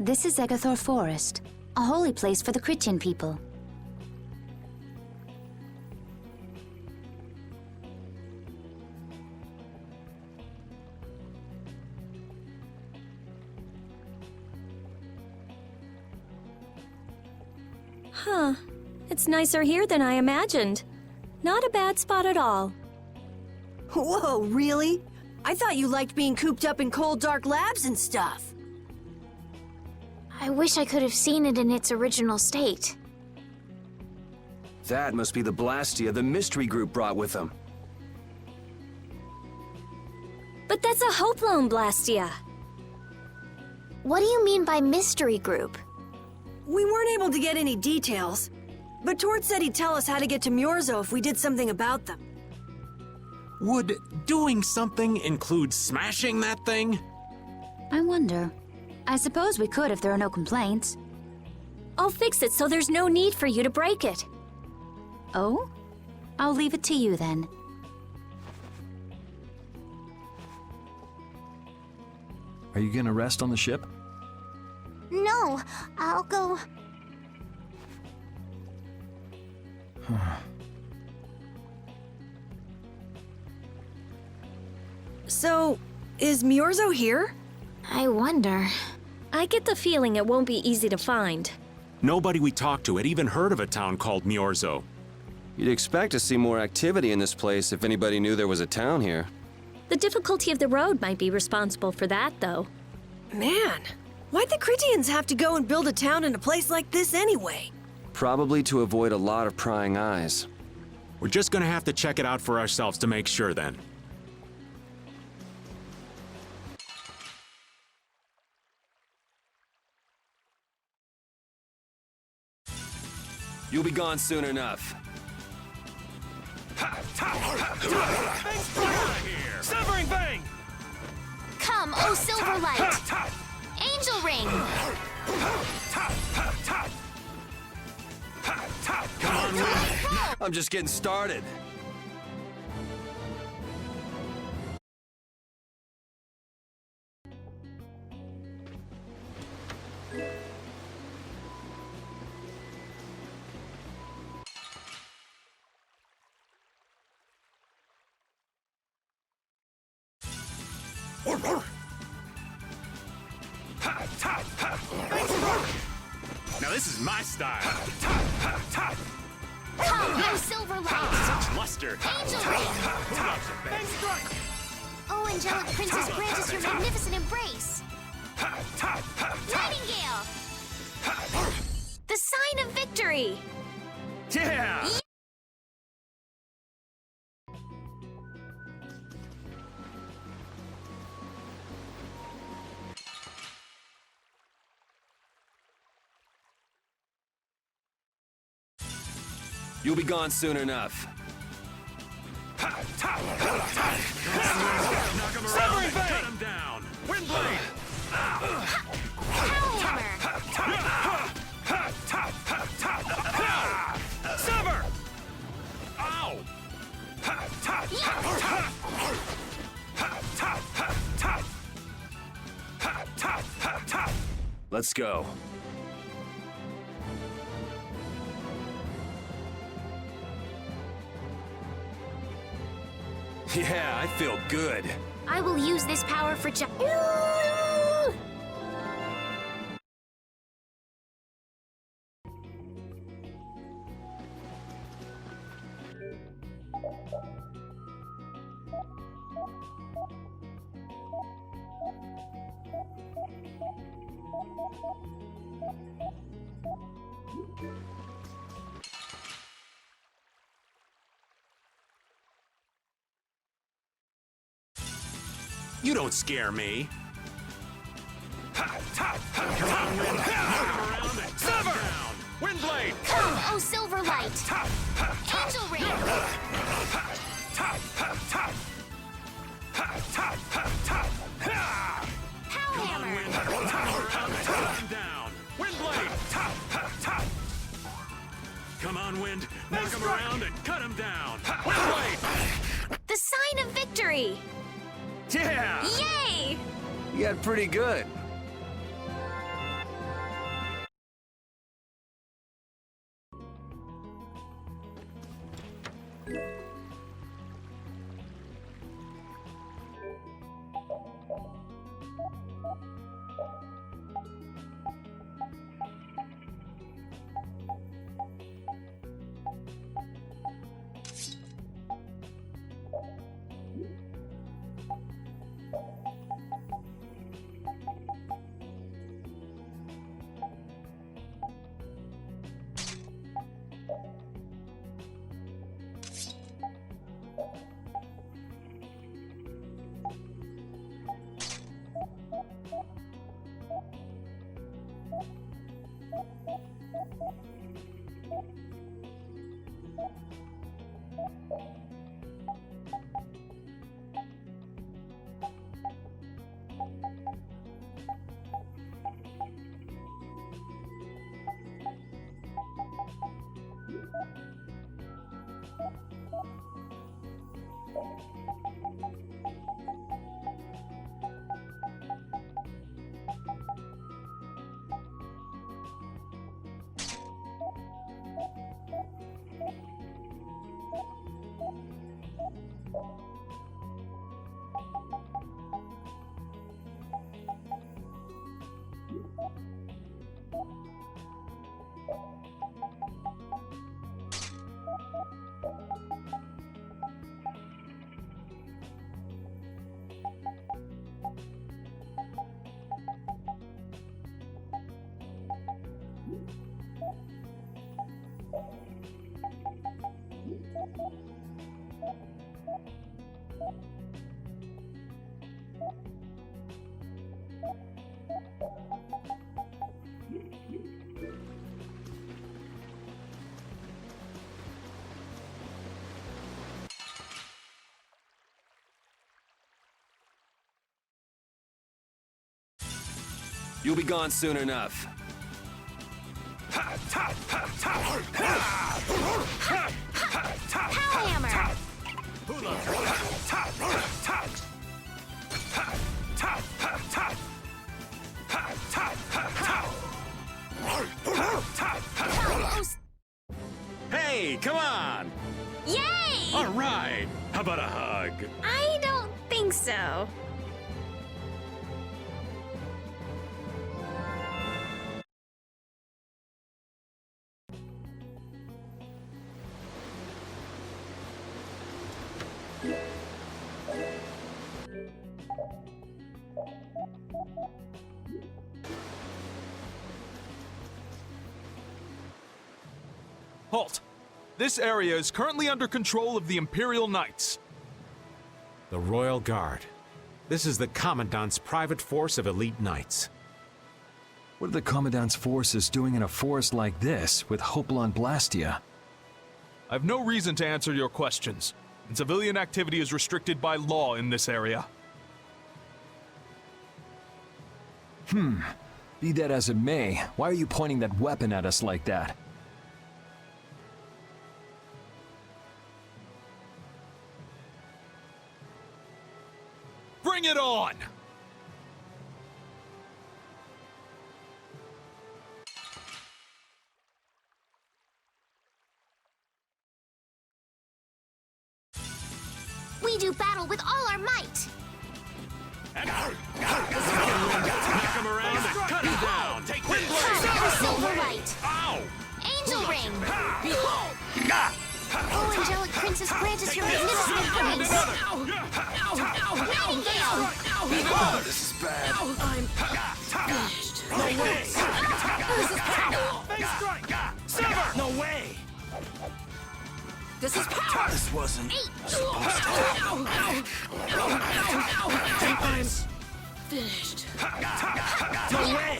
This is Egathor Forest, a holy place for the Krityan people. Huh. It's nicer here than I imagined. Not a bad spot at all. Whoa, really? I thought you liked being cooped up in cold, dark labs and stuff. I wish I could have seen it in its original state. That must be the Blastia the mystery group brought with them. But that's a Hope Loan Blastia. What do you mean by mystery group? We weren't able to get any details, but Tord said he'd tell us how to get to Myorzo if we did something about them. Would doing something include smashing that thing? I wonder. I suppose we could if there are no complaints. I'll fix it so there's no need for you to break it. Oh? I'll leave it to you then. Are you gonna rest on the ship? No, I'll go... So, is Myorzo here? I wonder... I get the feeling it won't be easy to find. Nobody we talked to had even heard of a town called Myorzo. You'd expect to see more activity in this place if anybody knew there was a town here. The difficulty of the road might be responsible for that, though. Man, why'd the Krityans have to go and build a town in a place like this anyway? Probably to avoid a lot of prying eyes. We're just gonna have to check it out for ourselves to make sure then. You'll be gone soon enough. Severing Bang! Come, oh Silverlight! Angel Ring! Come on, Will. I'm just getting started. Now this is my style. Come, oh Silverlight! Such luster. Angel Ring! Oh, Angelic Princess, grant us your magnificent embrace! Nightingale! The sign of victory! Yeah! You'll be gone soon enough. Severing Bang! Cut him down! Windblade! Sever! Ow! Let's go. Yeah, I feel good. I will use this power for You don't scare me. Come on, Wind. Around and cut him down. Windblade! Come, oh Silverlight! Angel Ring! Power Hammer! Wind. Around and cut him down. Windblade! Come on, Wind. Knock him around and cut him down. Windblade! The sign of victory! Yeah! Yay! You got pretty good. You'll be gone soon enough. Hammer! Hey, come on! Yay! All right. How about a hug? I don't think so. Halt! This area is currently under control of the Imperial Knights. The Royal Guard. This is the Commandant's private force of elite knights. What are the Commandant's forces doing in a forest like this with Hopalon Blastia? I've no reason to answer your questions, and civilian activity is restricted by law in this area. Be that as it may, why are you pointing that weapon at us like that? Bring it on! We do battle with all our might! Knock him around and cut him down. Take this. Silver right! Ow! Angel ring! Oh, angelic princess, grant us your magnificent praise! Nightingale! This is bad. I'm finished. No way! This is power! Face strike! Sever! No way! This is power! This wasn't supposed to I'm finished. No way! Take this! No way!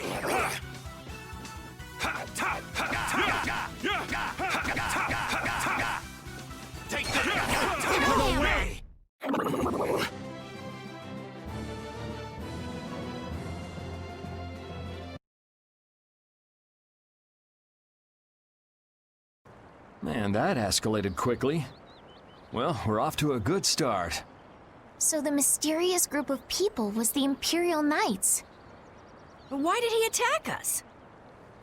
Man, that escalated quickly. Well, we're off to a good start. So the mysterious group of people was the Imperial Knights. Why did he attack us?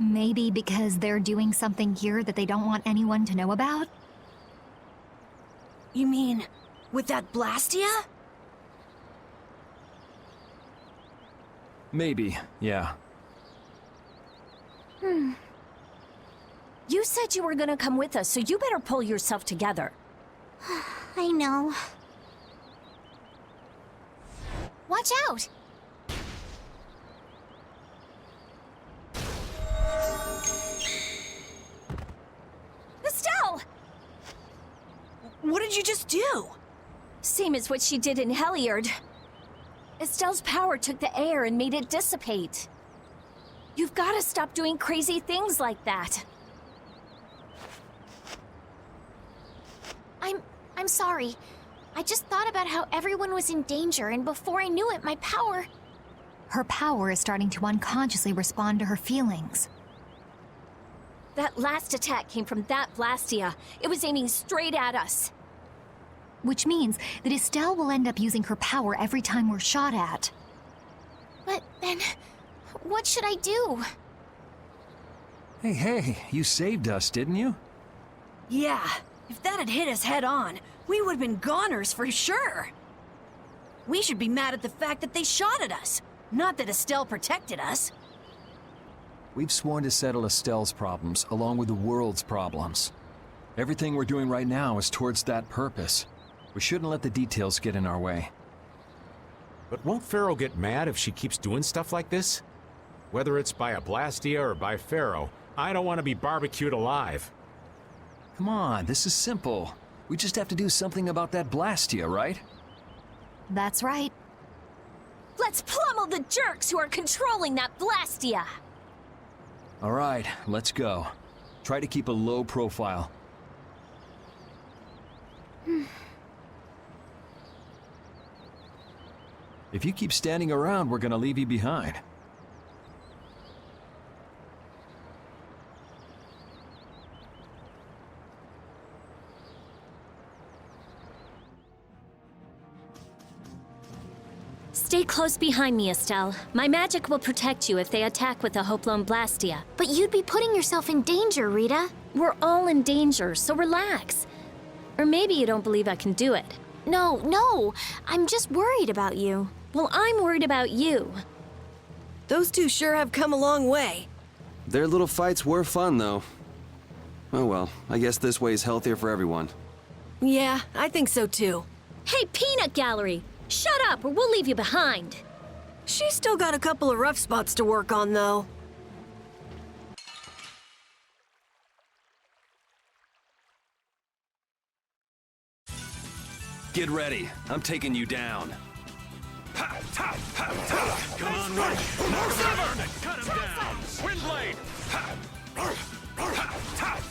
Maybe because they're doing something here that they don't want anyone to know about? You mean, with that Blastia? Maybe, yeah. You said you were gonna come with us, so you better pull yourself together. I know. Watch out! Estelle! What did you just do? Same as what she did in Heliard. Estelle's power took the air and made it dissipate. You've got to stop doing crazy things like that. I'm sorry. I just thought about how everyone was in danger, and before I knew it, my power... Her power is starting to unconsciously respond to her feelings. That last attack came from that Blastia. It was aiming straight at us. Which means that Estelle will end up using her power every time we're shot at. But then, what should I do? Hey, you saved us, didn't you? Yeah, if that had hit us head on, we would have been goners for sure. We should be mad at the fact that they shot at us, not that Estelle protected us. We've sworn to settle Estelle's problems along with the world's problems. Everything we're doing right now is towards that purpose. We shouldn't let the details get in our way. But won't Pharaoh get mad if she keeps doing stuff like this? Whether it's by a Blastia or by Pharaoh, I don't want to be barbecued alive. Come on, this is simple. We just have to do something about that Blastia, right? That's right. Let's pummel the jerks who are controlling that Blastia! All right, let's go. Try to keep a low profile. If you keep standing around, we're gonna leave you behind. Stay close behind me, Estelle. My magic will protect you if they attack with a Hoplon Blastia. But you'd be putting yourself in danger, Rita. We're all in danger, so relax. Or maybe you don't believe I can do it. No, I'm just worried about you. Well, I'm worried about you. Those two sure have come a long way. Their little fights were fun, though. Oh well, I guess this way's healthier for everyone. Yeah, I think so too. Hey, Peanut Gallery! Shut up, or we'll leave you behind. She's still got a couple of rough spots to work on, though. Get ready. I'm taking you down. Come on, Wind. Knock him around and cut him down. Windblade.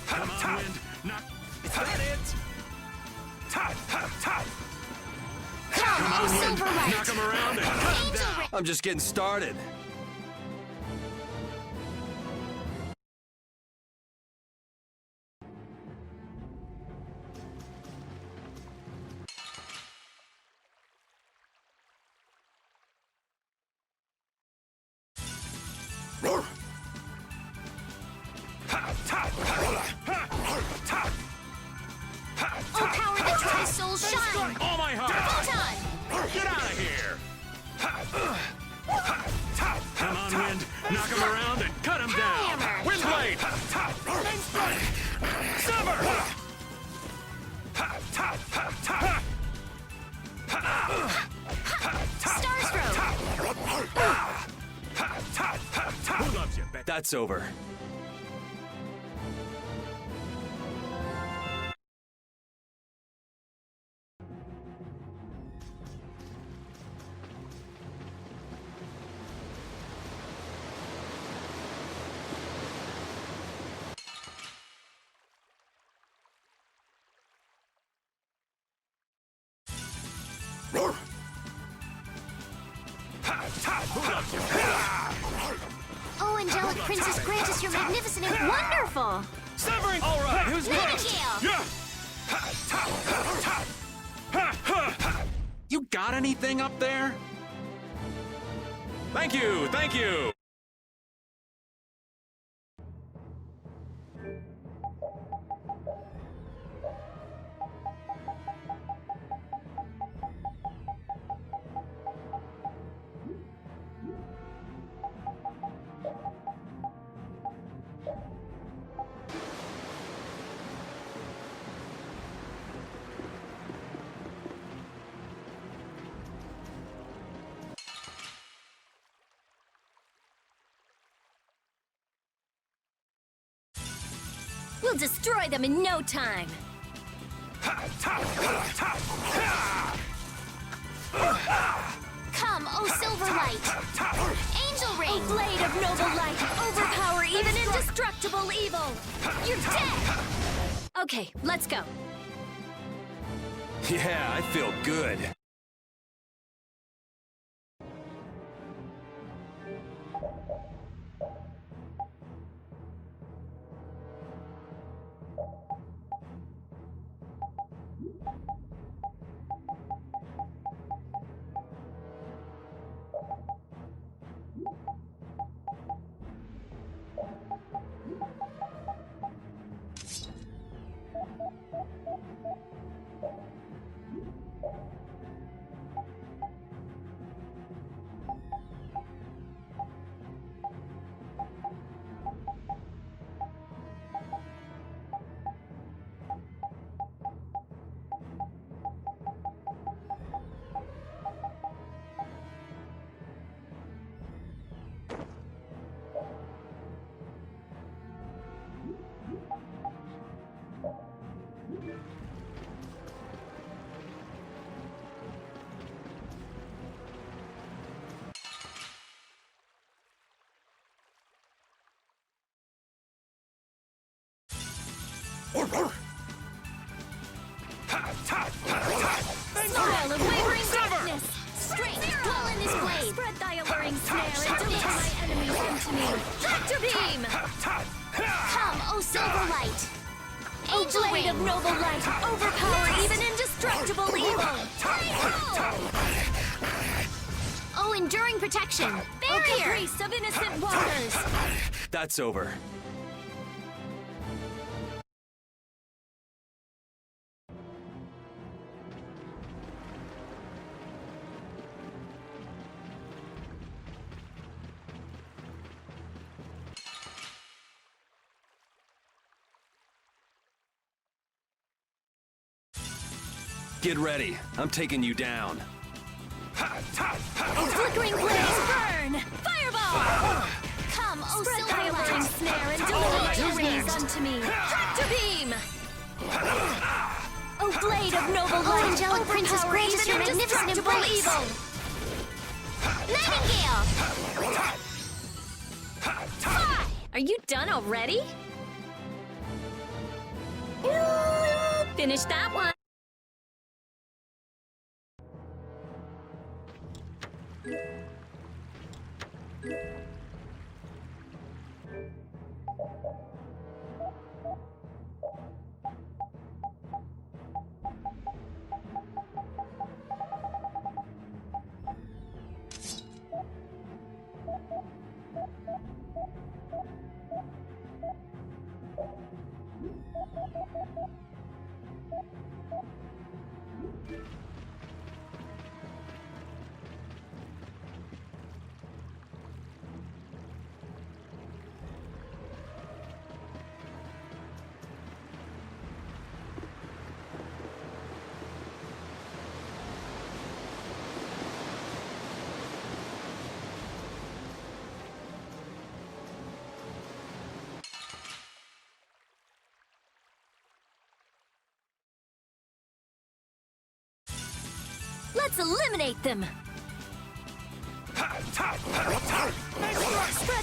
Come on, Wind. Knock. Is that it? Come on, Wind. Knock him around and cut him down. I'm just getting started. Oh, power that tries souls shine! All my heart. Photon! Get out of here. Come on, Wind. Knock him around and cut him down. Hammer. Windblade. Sever. Stars Road! Who loves you, Beth? That's over. Oh, angelic princess, grant us your magnificent and wonderful! Severing. All right, who's next? Nightingale! Yeah. You got anything up there? Thank you. Thank you. We'll destroy them in no time. Come, oh Silverlight! Angel Ring! Oh, blade of noble light, overpower even indestructible evil! You're dead! Okay, let's go. Yeah, I feel good. Smile of wavering darkness! Strength, dwell in this blade! Spread thy alluring snare and deliver my enemies unto me! Tractor beam! Come, oh Silverlight! Oh, Angel blade Ring! of noble light, overpower even indestructible evil! Oh, Enduring Protection! Oh, Barrier! caprice of innocent walkers! That's over. Get ready. I'm taking you down. Oh, flickering blaze, burn! Fireball! Come, oh Spread thy alluring Silverlight! snare and deliver my enemies unto me! Tractor beam! Oh, blade of noble light, Angelic Princess, overpower grant us even your magnificent indestructible embrace. evil! Nightingale! Fly! Are you done already? Finish that one! Let's eliminate them! Spread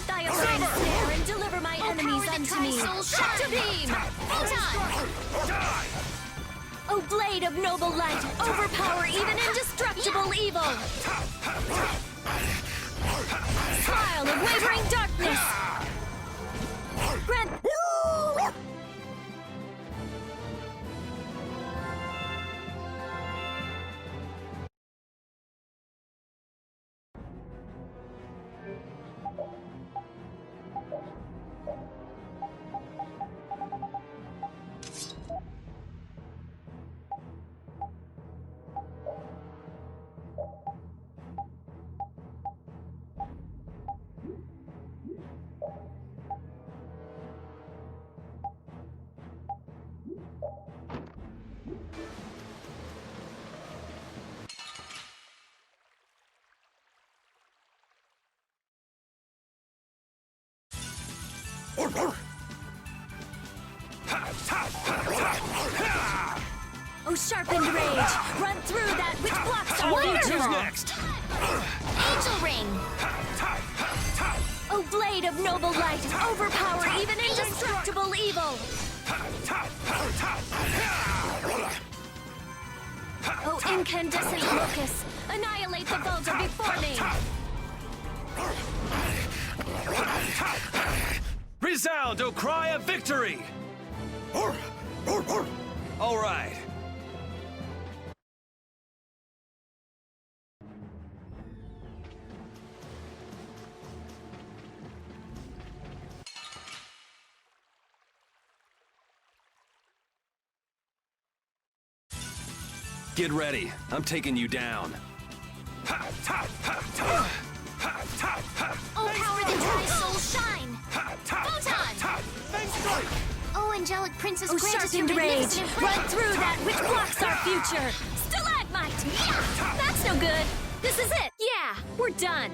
thy alluring snare and deliver my enemies unto me! Tractor beam! Oh, blade of noble light, overpower even indestructible evil! Smile of wavering darkness! Grant... Oh, sharpened rage! Run through that which blocks our Wonderful. future! Next! Angel ring! Oh, blade of noble light! Overpower even indestructible evil! Oh, incandescent locus! Annihilate the vulgar before me! Resound, O cry of victory! All right. Get ready. I'm taking you down. Oh, power that dries souls shine! Photon! Oh, angelic princess, Oh, grant us your sharpened rage! magnificent Run praise! through that which blocks our future! Stalagmite! Yeah! That's no good! This is it! Yeah! We're done!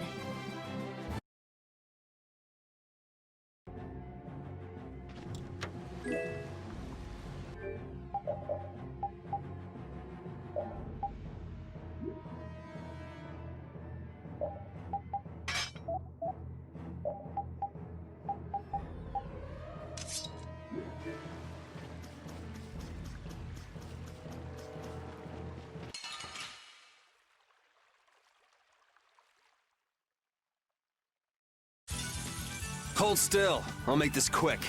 Hold still. I'll make this quick.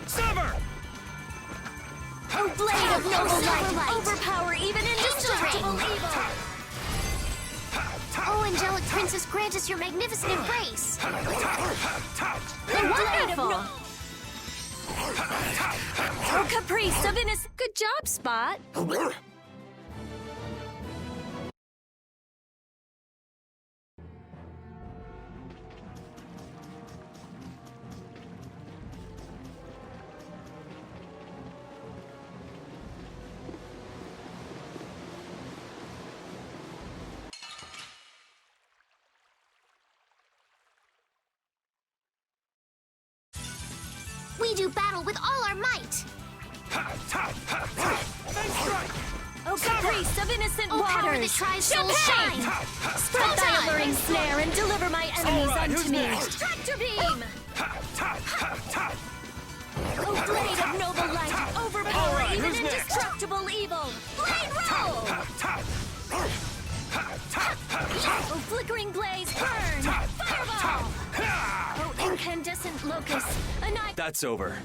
Sever! Oh, blade of noble light! Overpower even indestructible evil! Oh, angelic princess, grant us your magnificent embrace! Wonderful! Oh, caprice of innocence! Good job, Spot! We do battle with all our might! Oh, caprice of innocent Oh, power that waters! tries souls Champagne! shine! Spread thy alluring snare and deliver my enemies right, unto who's me! next? Tractor beam! Oh, blade of noble light! Overpower right, even who's next? indestructible evil! Blade roll! Oh, flickering blaze, burn! Fireball! Oh, incandescent locust! That's over.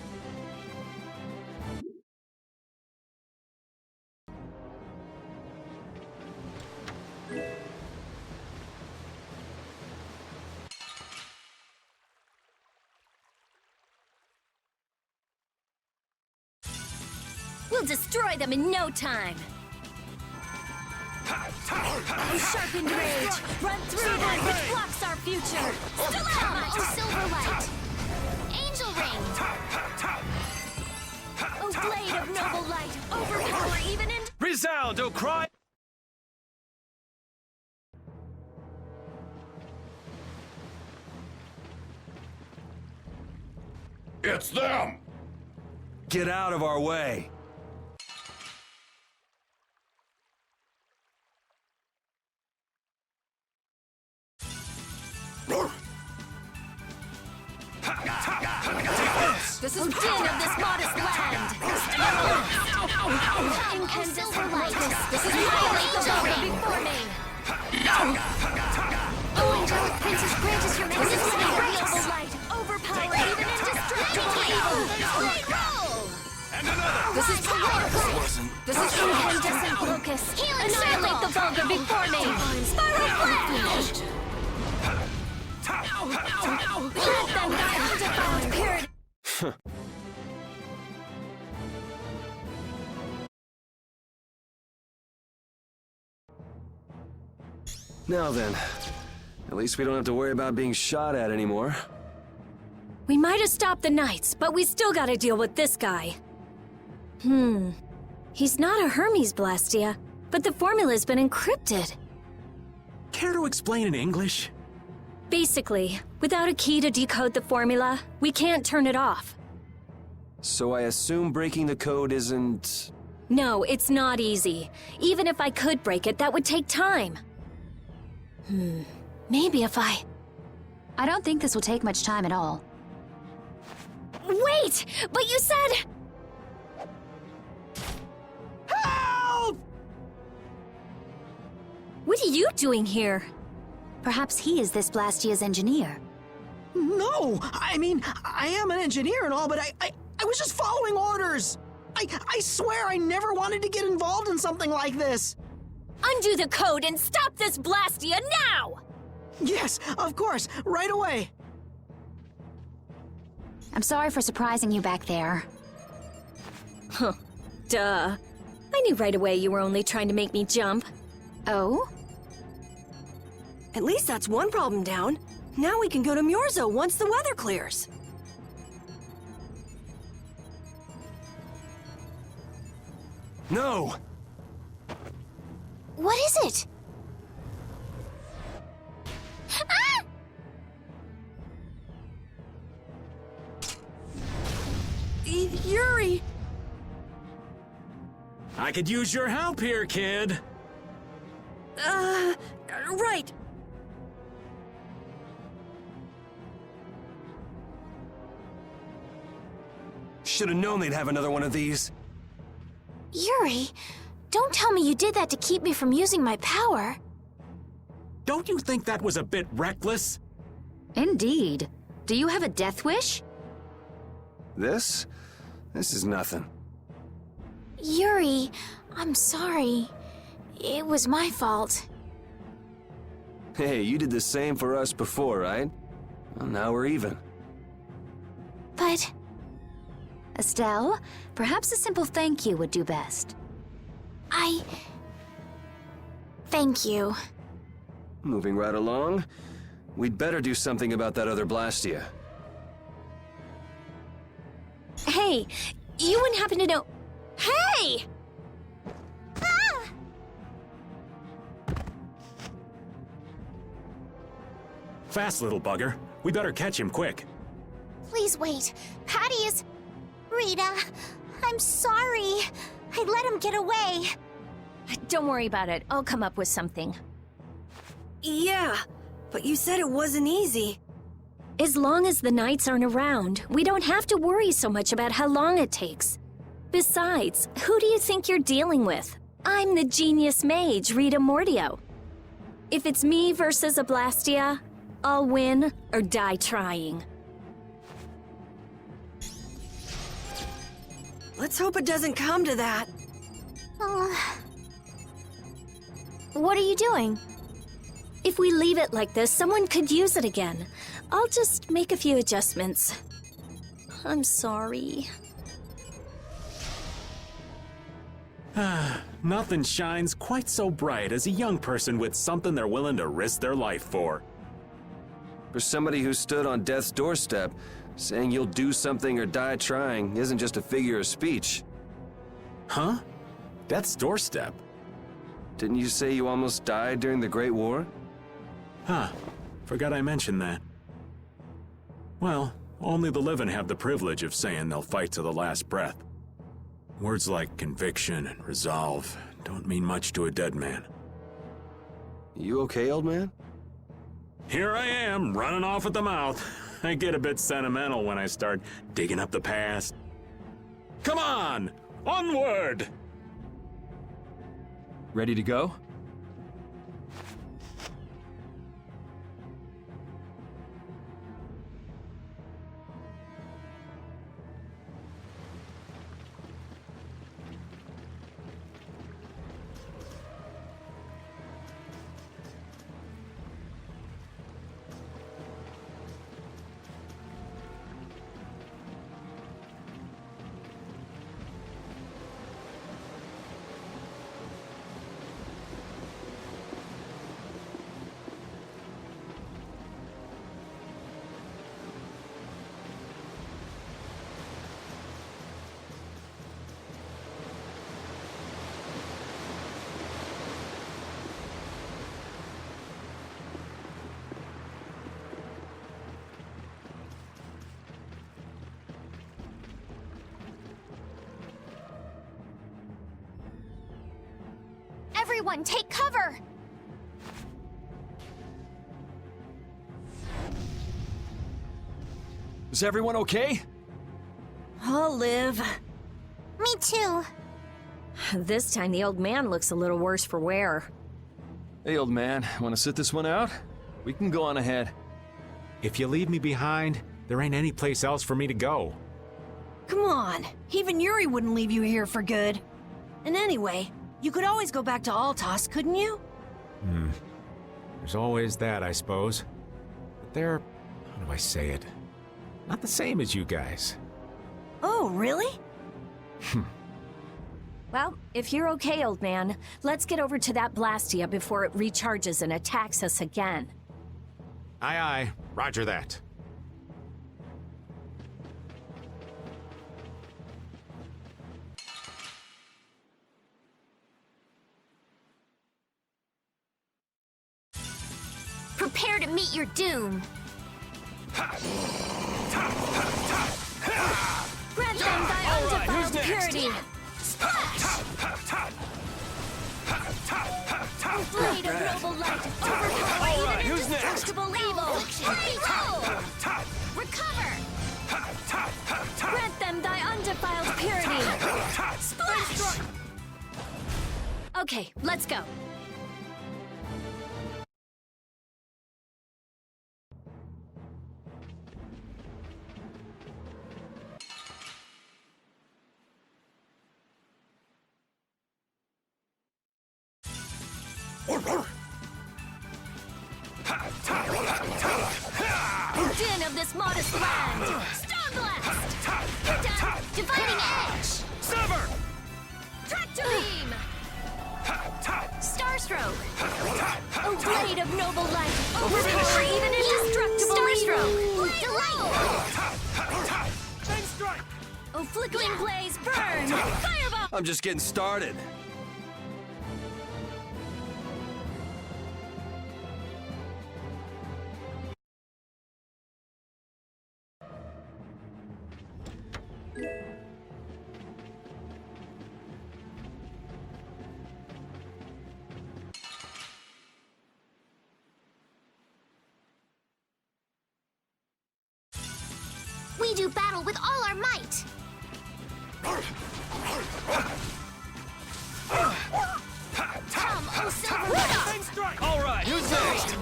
We'll destroy them in no time! Oh, sharpened rage! Run through that which blocks our future! Stalagmite! Oh, silver light! Angel ring! Oh, blade of noble light! Overpower even in... Resound, O cry! It's them! Get out of our way. This is din of this modest land! Incandescent locust! This is violate the vulgar before me! Oh, angelic princess, grant us your magnificent embrace! Noble light! Overpower even indestructible evil! Blade roll! And another! This is powerful! This is incandescent locust! Annihilate the vulgar before me! Spiral flash! Let them die undefiled purity! Now then, at least we don't have to worry about being shot at anymore. We might have stopped the Knights, but we still gotta deal with this guy. He's not a Hermes Blastia, but the formula's been encrypted. Care to explain in English? Basically, without a key to decode the formula, we can't turn it off. So I assume breaking the code isn't... No, it's not easy. Even if I could break it, that would take time. Maybe if I don't think this will take much time at all. Wait! But you said... Help! What are you doing here? Perhaps he is this Blastia's engineer. No! I mean, I am an engineer and all, but I was just following orders! I swear I never wanted to get involved in something like this! Undo the code and stop this Blastia now! Yes, of course, right away! I'm sorry for surprising you back there. Huh. Duh. I knew right away you were only trying to make me jump. Oh? At least that's one problem down. Now we can go to Murzo once the weather clears. No! What is it? Ah! Yuri! I could use your help here, kid. Right. Should have known they'd have another one of these. Yuri, don't tell me you did that to keep me from using my power. Don't you think that was a bit reckless? Indeed. Do you have a death wish? This? This is nothing. Yuri, I'm sorry. It was my fault. Hey, you did the same for us before, right? Well, now we're even. But Estelle, perhaps a simple thank you would do best. Thank you. Moving right along, we'd better do something about that other Blastia. Hey, you wouldn't happen to know... Hey! Fast, little bugger. We better catch him quick. Please wait. Patty is... Rita, I'm sorry. I let him get away. Don't worry about it. I'll come up with something. Yeah, but you said it wasn't easy. As long as the knights aren't around, we don't have to worry so much about how long it takes. Besides, who do you think you're dealing with? I'm the genius mage, Rita Mordio. If it's me versus a Blastia, I'll win or die trying. Let's hope it doesn't come to that. What are you doing? If we leave it like this, someone could use it again. I'll just make a few adjustments. I'm sorry. Nothing shines quite so bright as a young person with something they're willing to risk their life for. For somebody who stood on death's doorstep, saying you'll do something or die trying isn't just a figure of speech. Huh? Death's doorstep? Didn't you say you almost died during the Great War? Huh. Forgot I mentioned that. Well, only the living have the privilege of saying they'll fight to the last breath. Words like conviction and resolve don't mean much to a dead man. You okay, old man? Here I am, running off at the mouth. I get a bit sentimental when I start digging up the past. Come on! Onward! Ready to go? Everyone, take cover! Is everyone okay? I'll live. Me too. This time the old man looks a little worse for wear. Hey, old man, want to sit this one out? We can go on ahead. If you leave me behind, there ain't any place else for me to go. Come on. Even Yuri wouldn't leave you here for good. And anyway, you could always go back to Altos, couldn't you? There's always that, I suppose. But they're, how do I say it? Not the same as you guys. Oh, really? Well, if you're okay, old man, let's get over to that Blastia before it recharges and attacks us again. Aye, aye. Roger that. Prepare to meet your doom. Grant them thy undefiled purity! Blade of noble light, overpower even indestructible evil! Recover! Grant them thy undefiled purity! Splash! Okay, let's go. Din of this modest land! Stone Blast! Down! Dividing Edge! Sever! Tractor beam! Starstroke! O blade of noble light, overpower even indestructible Starstroke! evil! Delight! O flickering blaze, burn! Fireball! I'm just getting started. We do battle with all our might! Come, O Silver Widow! All right, who's next?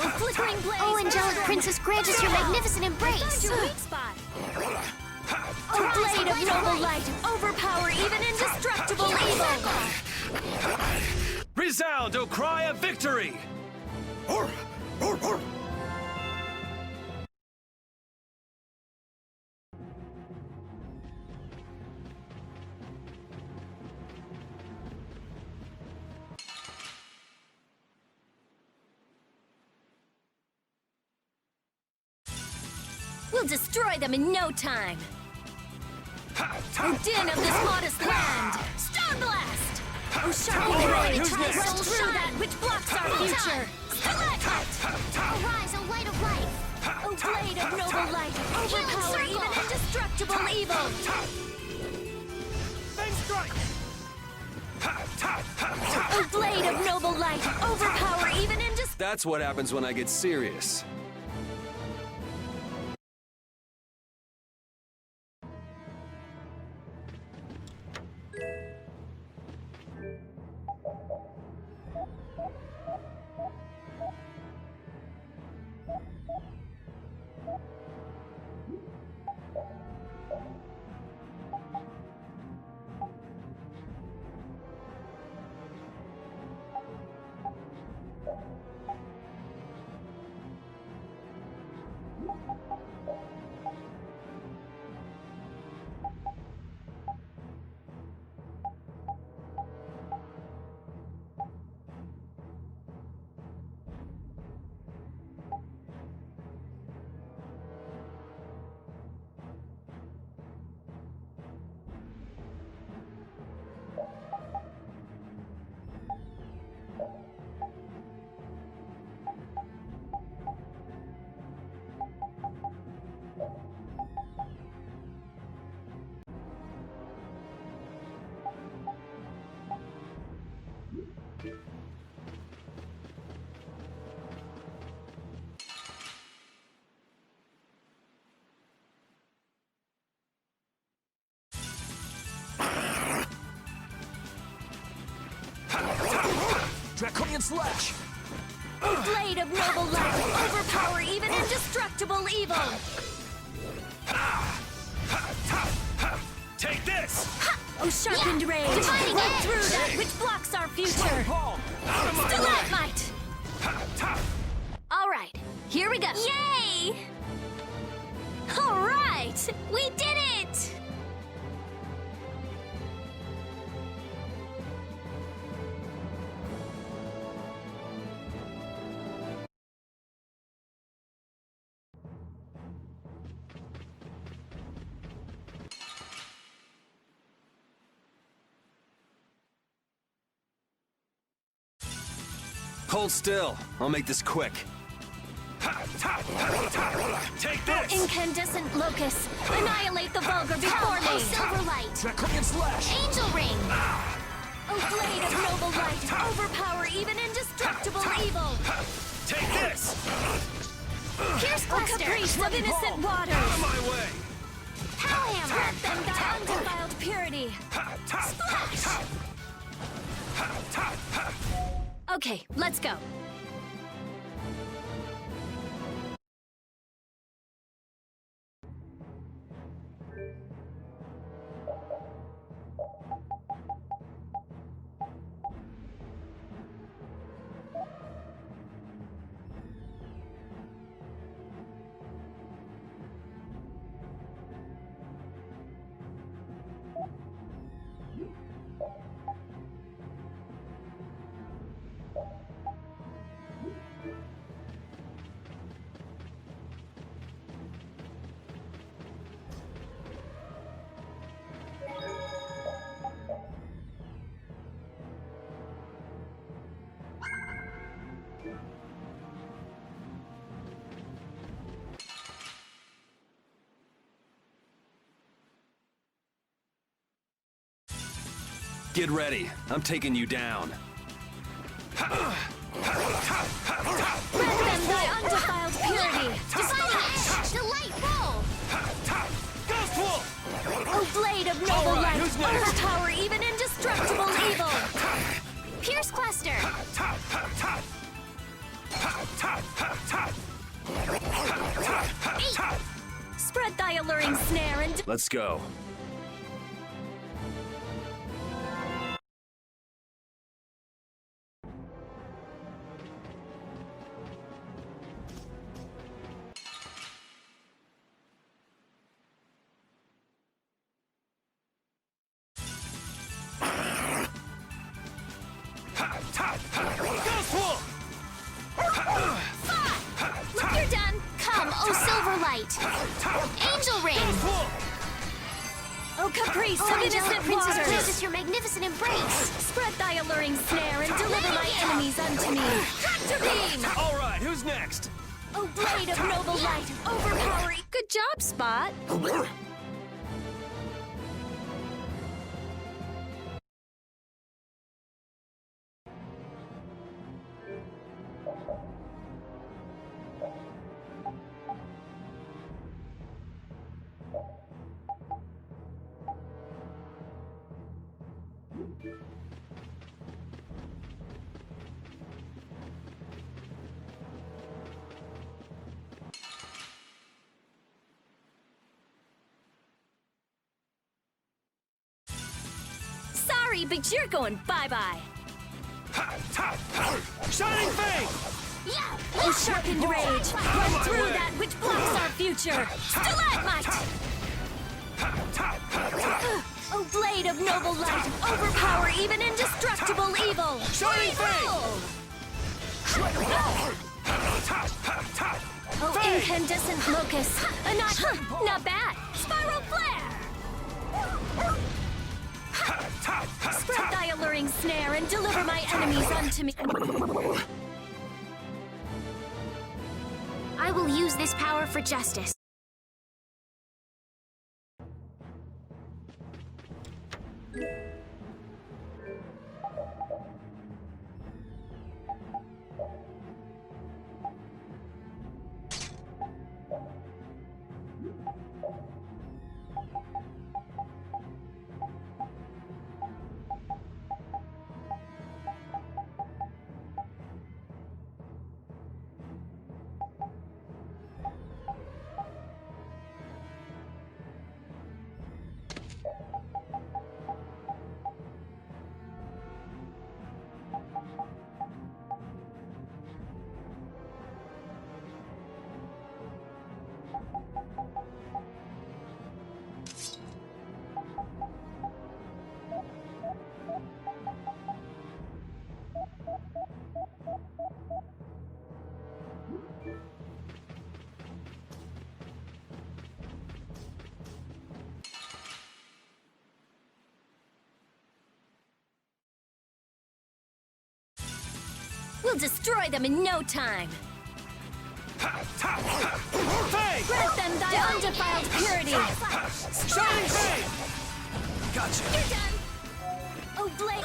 O flickering blaze, O Angelic burn! Princess, grant us your magnificent Found embrace! your weak spot! O blade of noble light, overpower even indestructible evil! Resound, O cry of victory! We'll destroy them in no time! O din of this modest land! Stone blast! O sharpening blade, who's tries next? to through that which blocks our future! Arise, O light of life! O blade of noble light, overpower circle. even indestructible evil! O blade of noble light, overpower even indestructible... That's what happens when I get serious. Draconian slash! Blade of noble light, overpower even indestructible evil! Take this! Oh, sharpened rage! Dividing Run edge. through that which blocks our future! Stalagmite! All right, here we go! Yay! All right, we did it! Hold still. I'll make this quick. Take this! Incandescent locust, annihilate the vulgar before me! Silverlight! Draconian slash! Angel ring! Oh, blade of noble light, overpower even indestructible evil! Take this! Pierce cluster! Caprice of innocent waters! Out of my way! Hellhammer! Grant them thy undefiled purity! Splash! Okay, let's go. Get ready. I'm taking you down. Grant them thy undefiled purity! Dividing edge! Delight roll! Ghost Wolf! Oh, blade of noble All right, light, who's next? overpower even indestructible evil! Pierce cluster! Spread thy alluring snare and... Let's go. Ghost Wolf! Look, you're done! Come, oh Silverlight! Angel ring! Oh, caprice of Angelic innocent princess waters! grant us your magnificent embrace! Spread thy alluring snare and deliver my enemies unto me! Tractor beam! All right, who's next? Oh, blade of noble light, overpowering... Good job, Spot! Sorry, but you're going bye-bye. Shining Fang! Oh, sharpened rage! Run through that which blocks our future! Stalagmite! Oh, blade of noble light! Overpower even indestructible evil! Shining Fang! Oh, incandescent locust! Not bad! Spiral flare! Spread thy alluring snare and deliver my enemies unto me. I will use this power for justice. We'll destroy them in no time. Grant them thy undefiled purity. Shining Fade! Gotcha. You're done. Oh, Blade.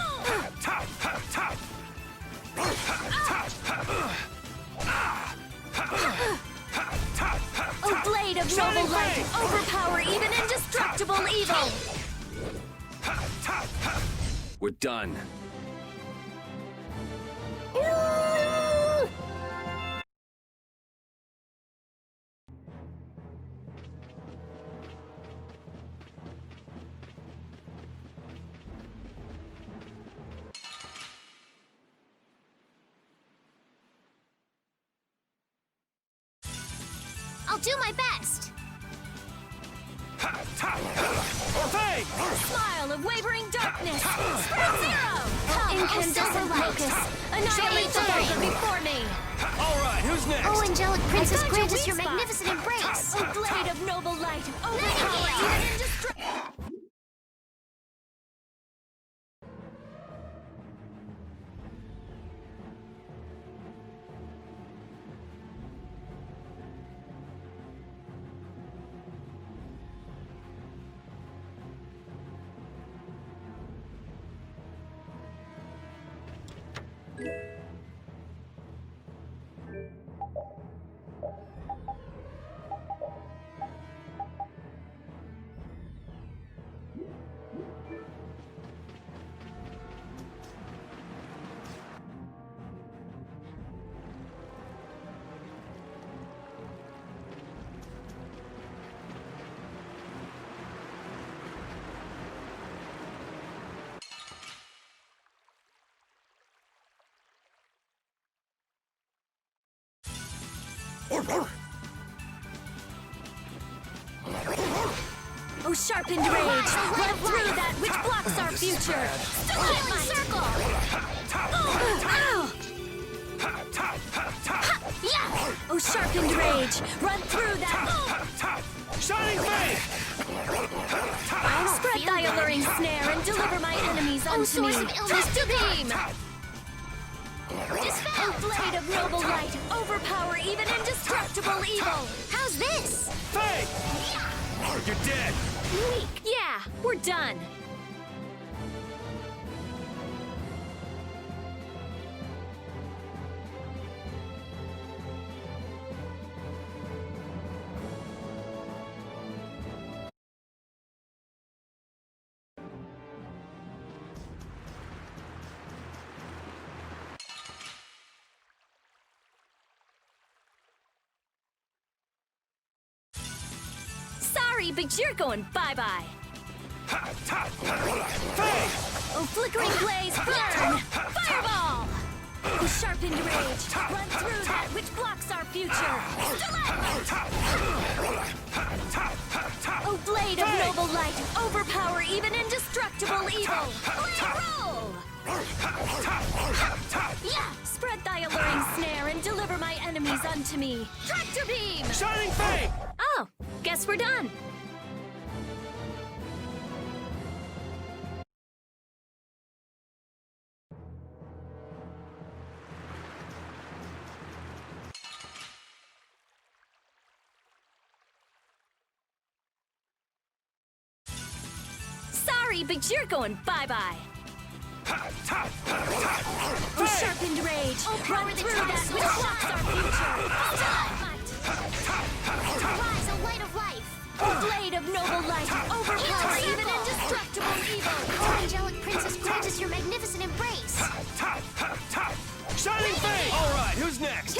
Oh, Blade of noble light, overpower even indestructible evil. We're done. I'll do my best. Smile of wavering darkness. Spread zero. Incandescent locus. Annihilate the Vulgar before me. All right, who's next? Oh, angelic princess, found grant your us your weak spot. magnificent embrace. Oh, Blade of noble light, overpower even indestructible. Oh, sharpened rage, run through that which blocks our future. Stalagmite circle. Oh, sharpened rage, run through that. Shining Fade! Spread thy alluring snare and deliver my enemies unto me. source of illness, Trust to beam. Dispel! Oh, blade of noble light, overpower even indestructible evil. How's this? Fade! You're dead! Weak. Yeah, we're done. Sorry, but you're going bye-bye. Oh, flickering blaze, burn! Fireball! Oh, sharpened rage, run through that which blocks our future. Oh, blade of noble light, overpower even indestructible evil. Blade roll! Yeah! Spread thy alluring snare and deliver my enemies unto me. Tractor beam! Shining Fade! Oh, guess we're done. Sorry, but you're going bye-bye. Oh, sharpened rage, run through that which blocks our future. Rise, O light of life! Oh, blade of noble light, overpower even indestructible evil. Oh, angelic princess, grant us your magnificent embrace. Shining Fade! All right, who's next?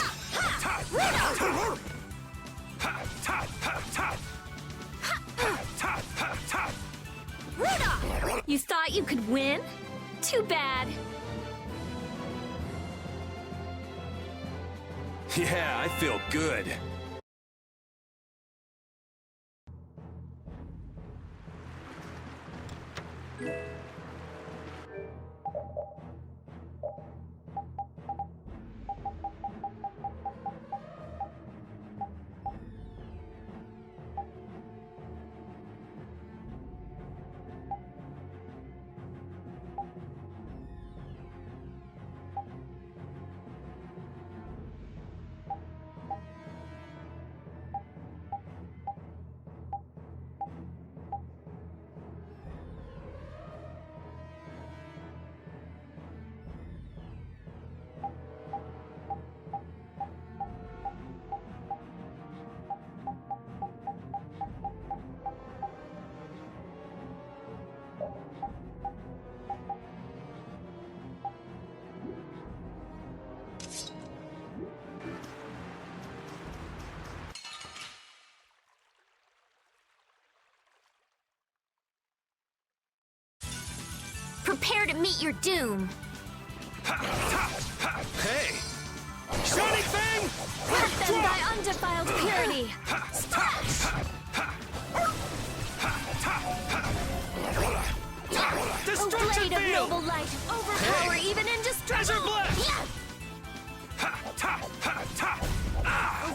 You thought you could win? Too bad. Yeah, I feel good. Prepare to meet your doom. Hey! Shining Thing! Let them thy undefiled purity. Splash! O blade of noble light, overpower even indestructible. Blast!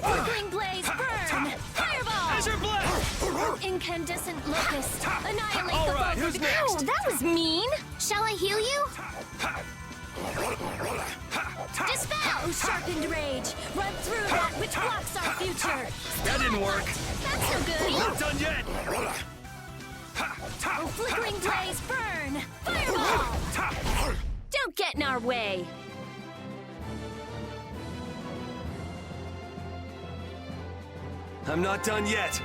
Flickering blaze, burn! Fireball! Azure Blast! Incandescent locust, annihilate All the right, foe. who's next? Oh, that was mean. Shall I heal you? Dispel! Sharpened rage, run through that which blocks our future. That didn't work. That's no good. Not done yet! Oh, flickering blaze, burn! Fireball! Don't get in our way. I'm not done yet.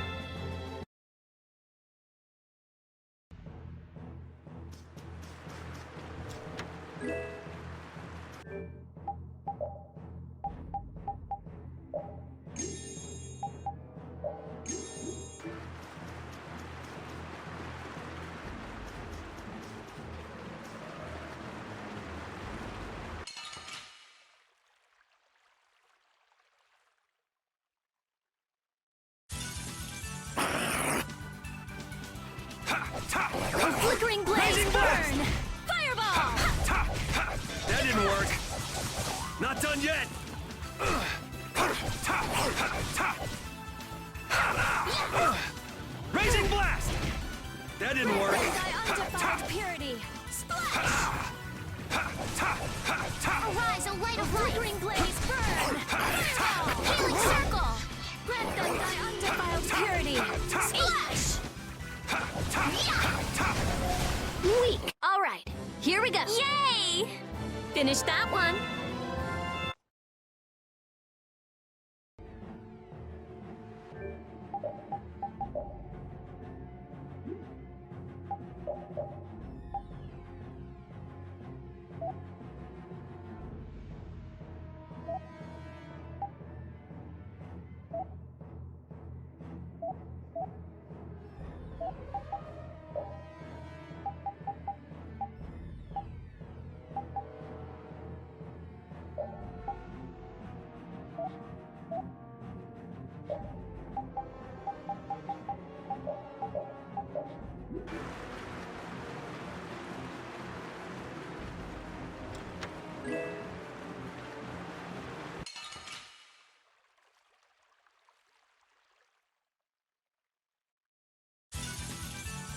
Oh, flickering blaze, burn! Fireball! That didn't work. Not done yet. Raising blast. That didn't work. Thy undefiled purity. Splash! Arise, O light of light! Flickering blaze, burn! Fireball! Healing circle! Grant them thy undefiled purity. Splash! Weak. All right, here we go. Yay! Finish that one.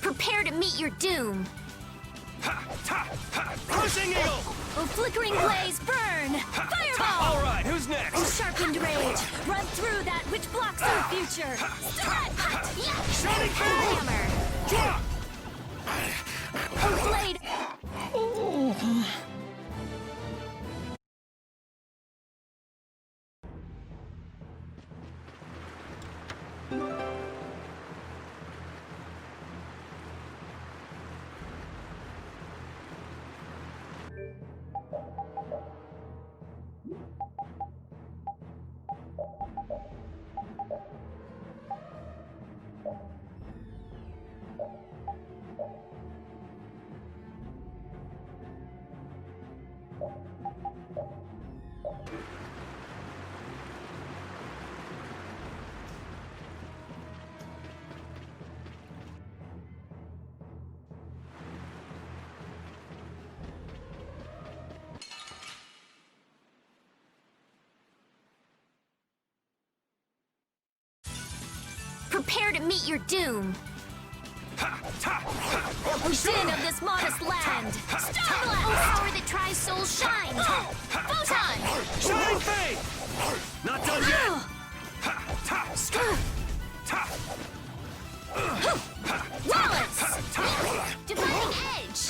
Prepare to meet your doom. Crushing Eagle! Oh, flickering blaze, burn! Fireball! All right, who's next? Oh, sharpened rage, run through that which blocks our future. Shining Thing! Hammer! Oh, blade! Prepare to meet your doom. Oh, sin of this modest land! Star Blast! Oh, power that tries souls shine. Photon! Shining Thing! Not done yet! Wallace! Dividing edge.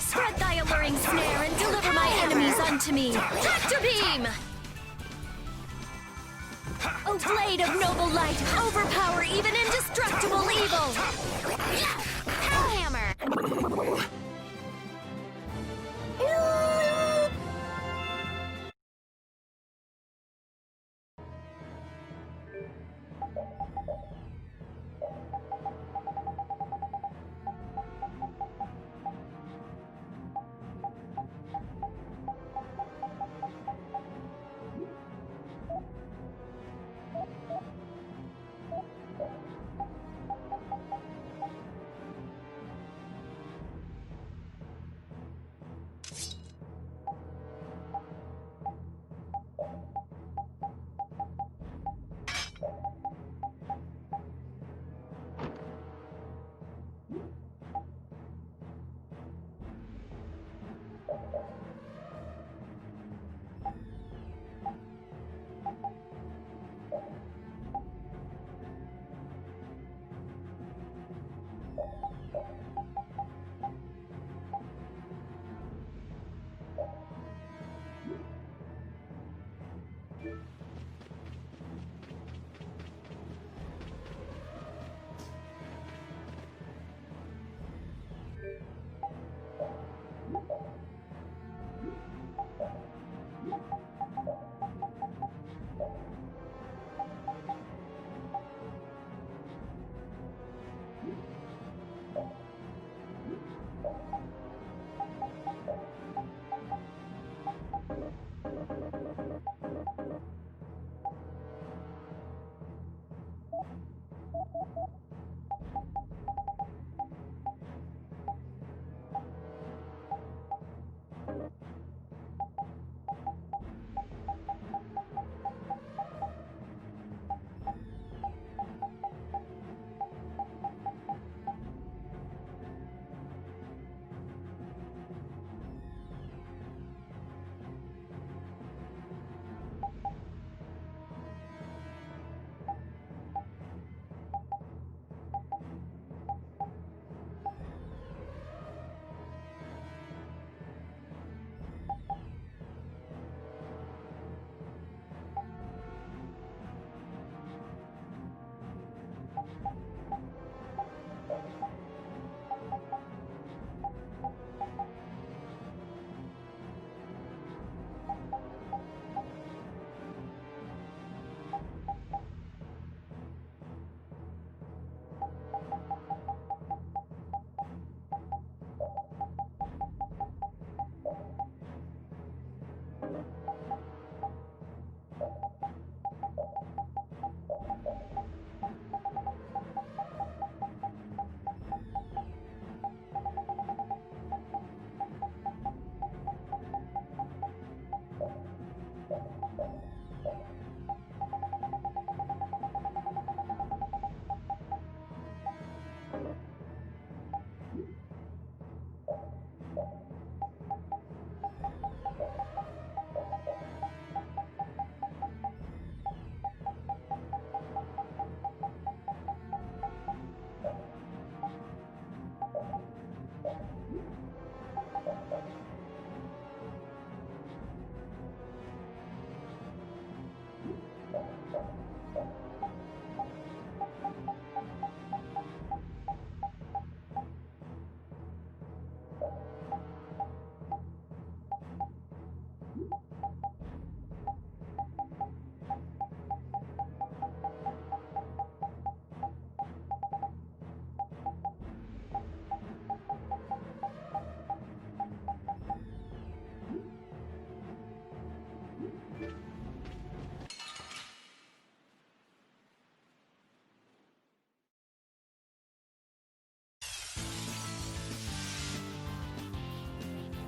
Spread thy alluring snare and deliver my enemies unto me! Tractor beam! O blade of noble light, overpower even indestructible evil! Hellhammer.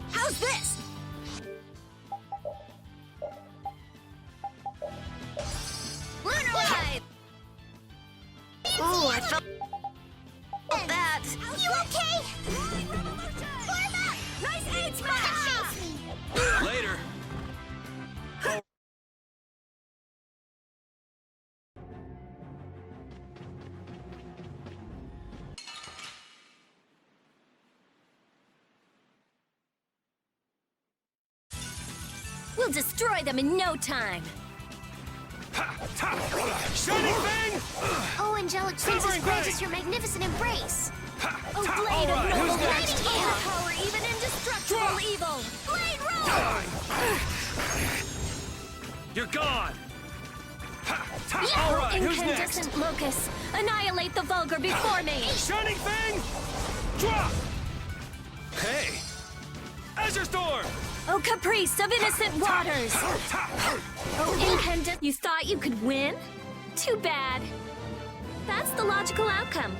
How's this? Lunar Ride! Ooh, I felt that. You okay? Form up! Nice aid smash! Chase me! Later. We'll destroy them in no time. Shining Thing! Oh, angelic princess, grant us your magnificent embrace! Oh, blade of who's noble light, next? overpower even indestructible evil. Blade roll! You're gone! Oh, All right, who's next? incandescent locust, annihilate the vulgar before me. Shining Thing! Drop! Hey! Azure Storm! Oh, caprice of innocent waters! Oh, incandescent, you thought you could win? Too bad. That's the logical outcome.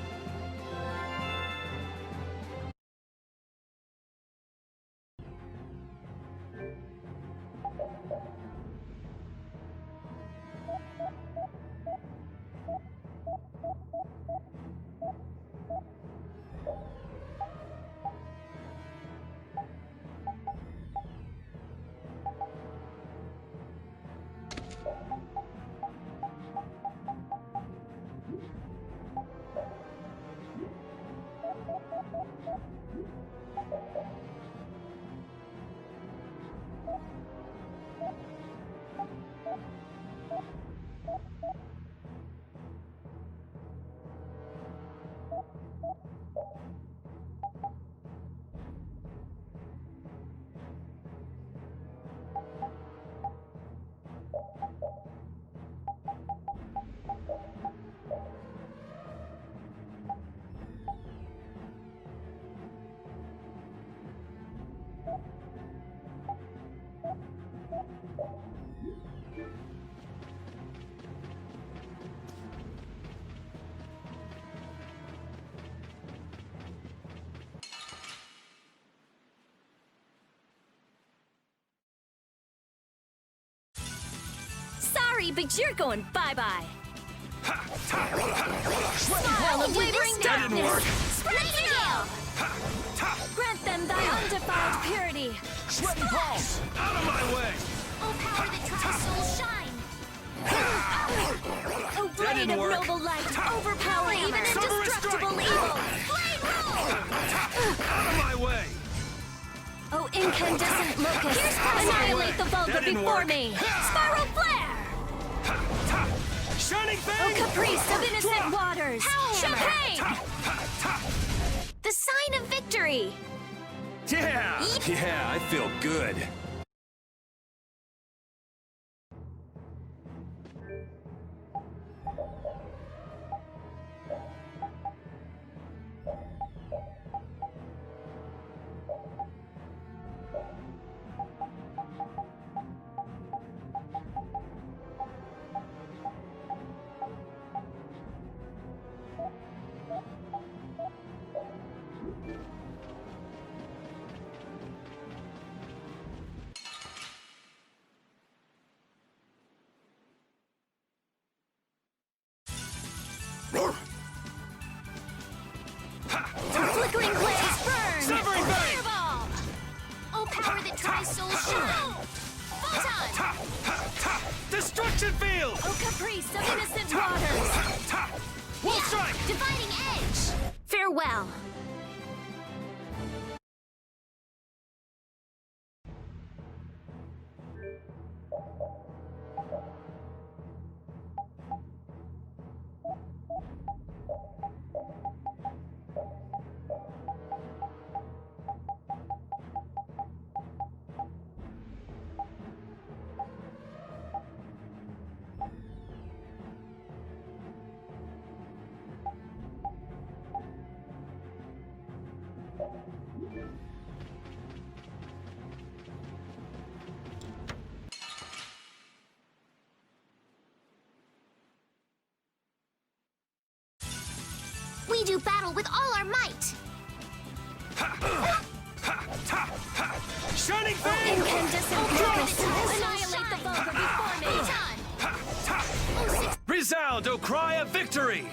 Sorry, but you're going bye-bye. Smile of wavering darkness! Spread sail! Grant them thy undefiled purity! Splash! Out of my way! Oh, power that tries soul shine! Oh, blade of didn't work. noble light, overpower even indestructible evil! Blade roll! Out of my way! Oh, incandescent locust, annihilate the vulgar That didn't before work. me! Spiral flare! Shining Oh, Thing! caprice of innocent waters! Champagne! The sign of victory! Yeah! Yeah, I feel good. Flickering blaze burn! Severing Blade! Fireball! Oh, power that tries soul shine! Photon! Destruction Field! Oh, caprice of innocent waters! Wolf Strike! Dividing edge! Farewell! do battle with all our might. Shining Flame! Incandescent focus! Annihilate the vulgar before me! Resound, O cry of victory!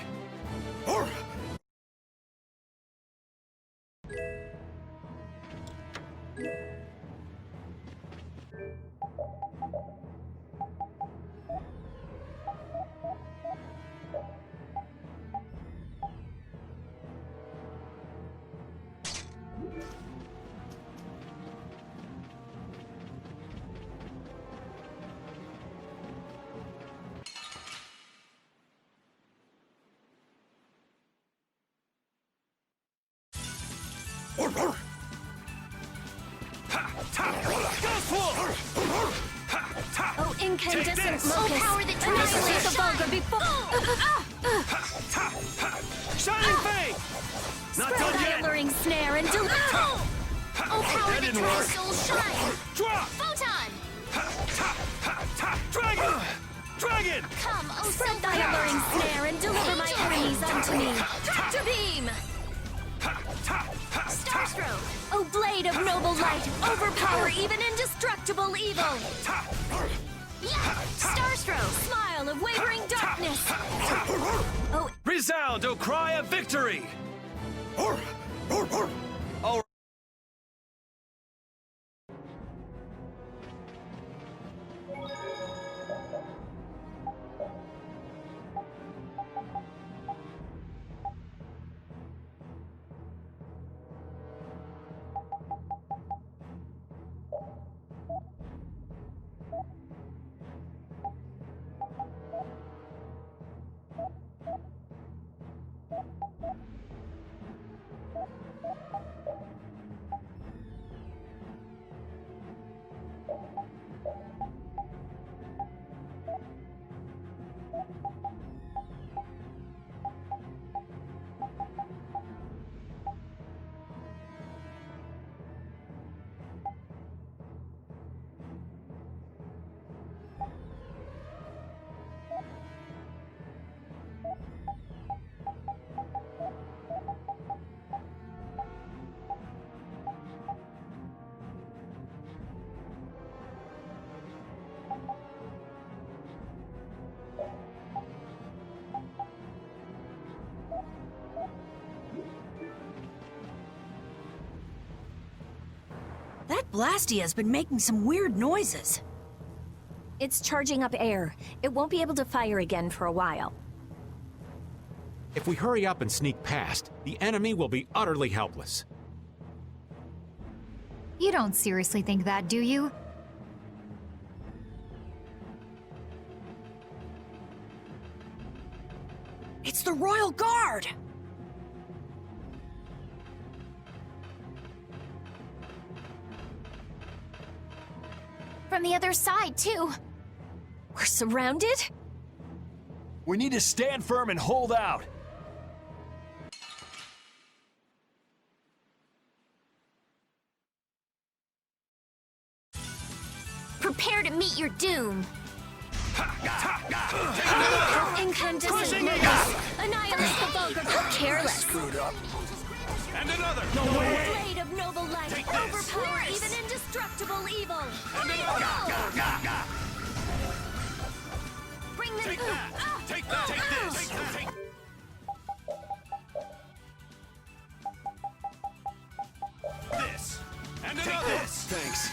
Oh, incandescent locust! Oh, power that tries Annihilate the vulgar before... Shining Fang! Not Spread done thy yet! alluring snare and deliver... Oh, power That that didn't tries work. souls shine. Drop! Photon! Dragon! Dragon! Come, oh Spread thy silver! alluring snare and deliver my enemies unto me! Tractor beam! Starstroke! O blade of noble light, overpower even indestructible evil! Yeah! Starstroke! Smile of wavering darkness! Oh, Resound, O cry of victory! All That Blastia's been making some weird noises. it's charging up air. It won't be able to fire again for a while. If we hurry up and sneak past, the enemy will be utterly helpless. You don't seriously think that, do you? It's the Royal Guard! From the other side, too. We're surrounded? We need to stand firm and hold out. Prepare to meet your doom. Incandescent locust! Annihilate the vulgar! Careless! And another! Blade of noble light! Overpower even indestructible evil! Bring them. Take that! Take that! Take this! This! And another! Thanks.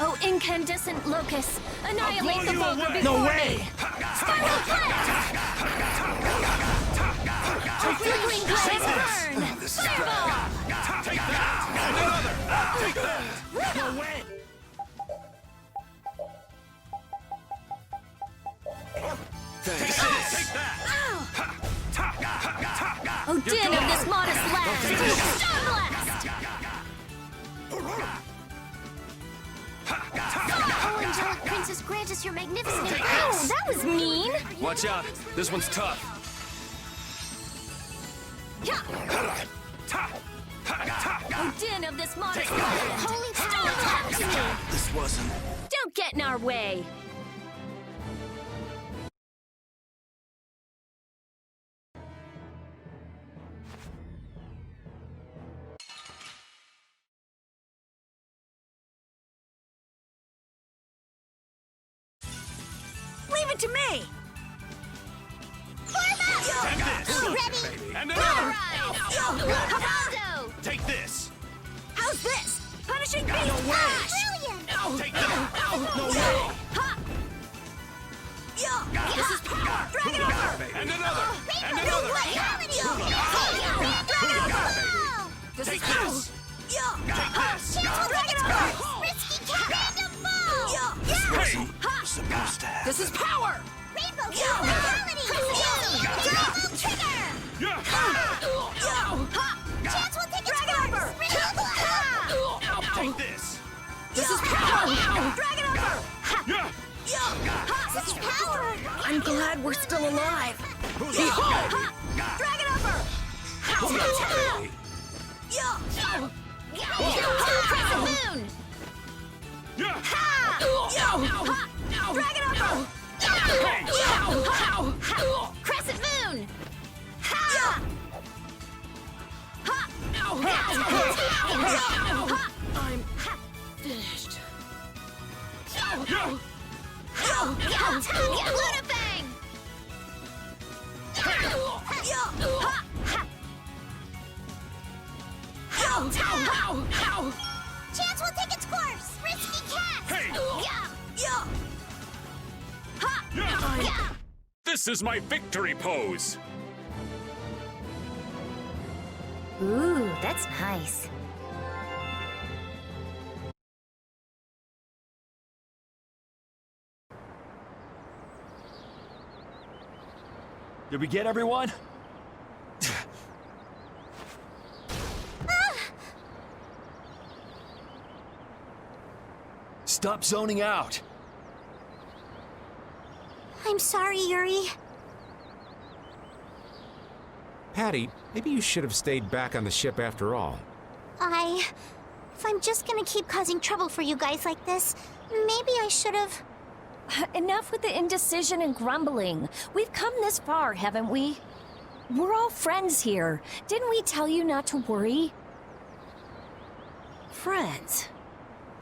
Oh, incandescent locust! Annihilate the you vulgar away. before No me! Spiral blast! Flickering blades burn! Fireball! Take that! And another! Take that! No way! Thanks. Take that! Oh, din of this modest land! Stun blast! Oh, angelic princess, grant us your magnificent Oh, that was mean! Watch out! This one's tough. Oh, din of this modest land! holy Stun blast! This wasn't. Don't get in our way! it to me! Form up! Ready? And Go! another! Commando! Take this! How's this? Punishing beast Brilliant! Take that! No way! This is power! Drag it over! And another! And No another! way! Drag it over! This is Take power! this! Take this! Drag it over! Risky cat and a ball! Supposed to happen. This is power! Rainbow Vitality! Turbo Trigger! Chance will take its Drag it over! Take this! This is power! Drag it over! This is power! I'm glad we're still alive! Behold! Drag it over! Crescent Moon! Drag it over! Crescent Moon! I'm finished. Lunafang! Chance will take its course! Risky cat! This is my victory pose! Ooh, that's nice. Did we get everyone? Stop zoning out! I'm sorry, Yuri. Patty, maybe you should have stayed back on the ship after all. If I'm just gonna keep causing trouble for you guys like this, maybe I should have... Enough with the indecision and grumbling. We've come this far, haven't we? We're all friends here. Didn't we tell you not to worry? Friends.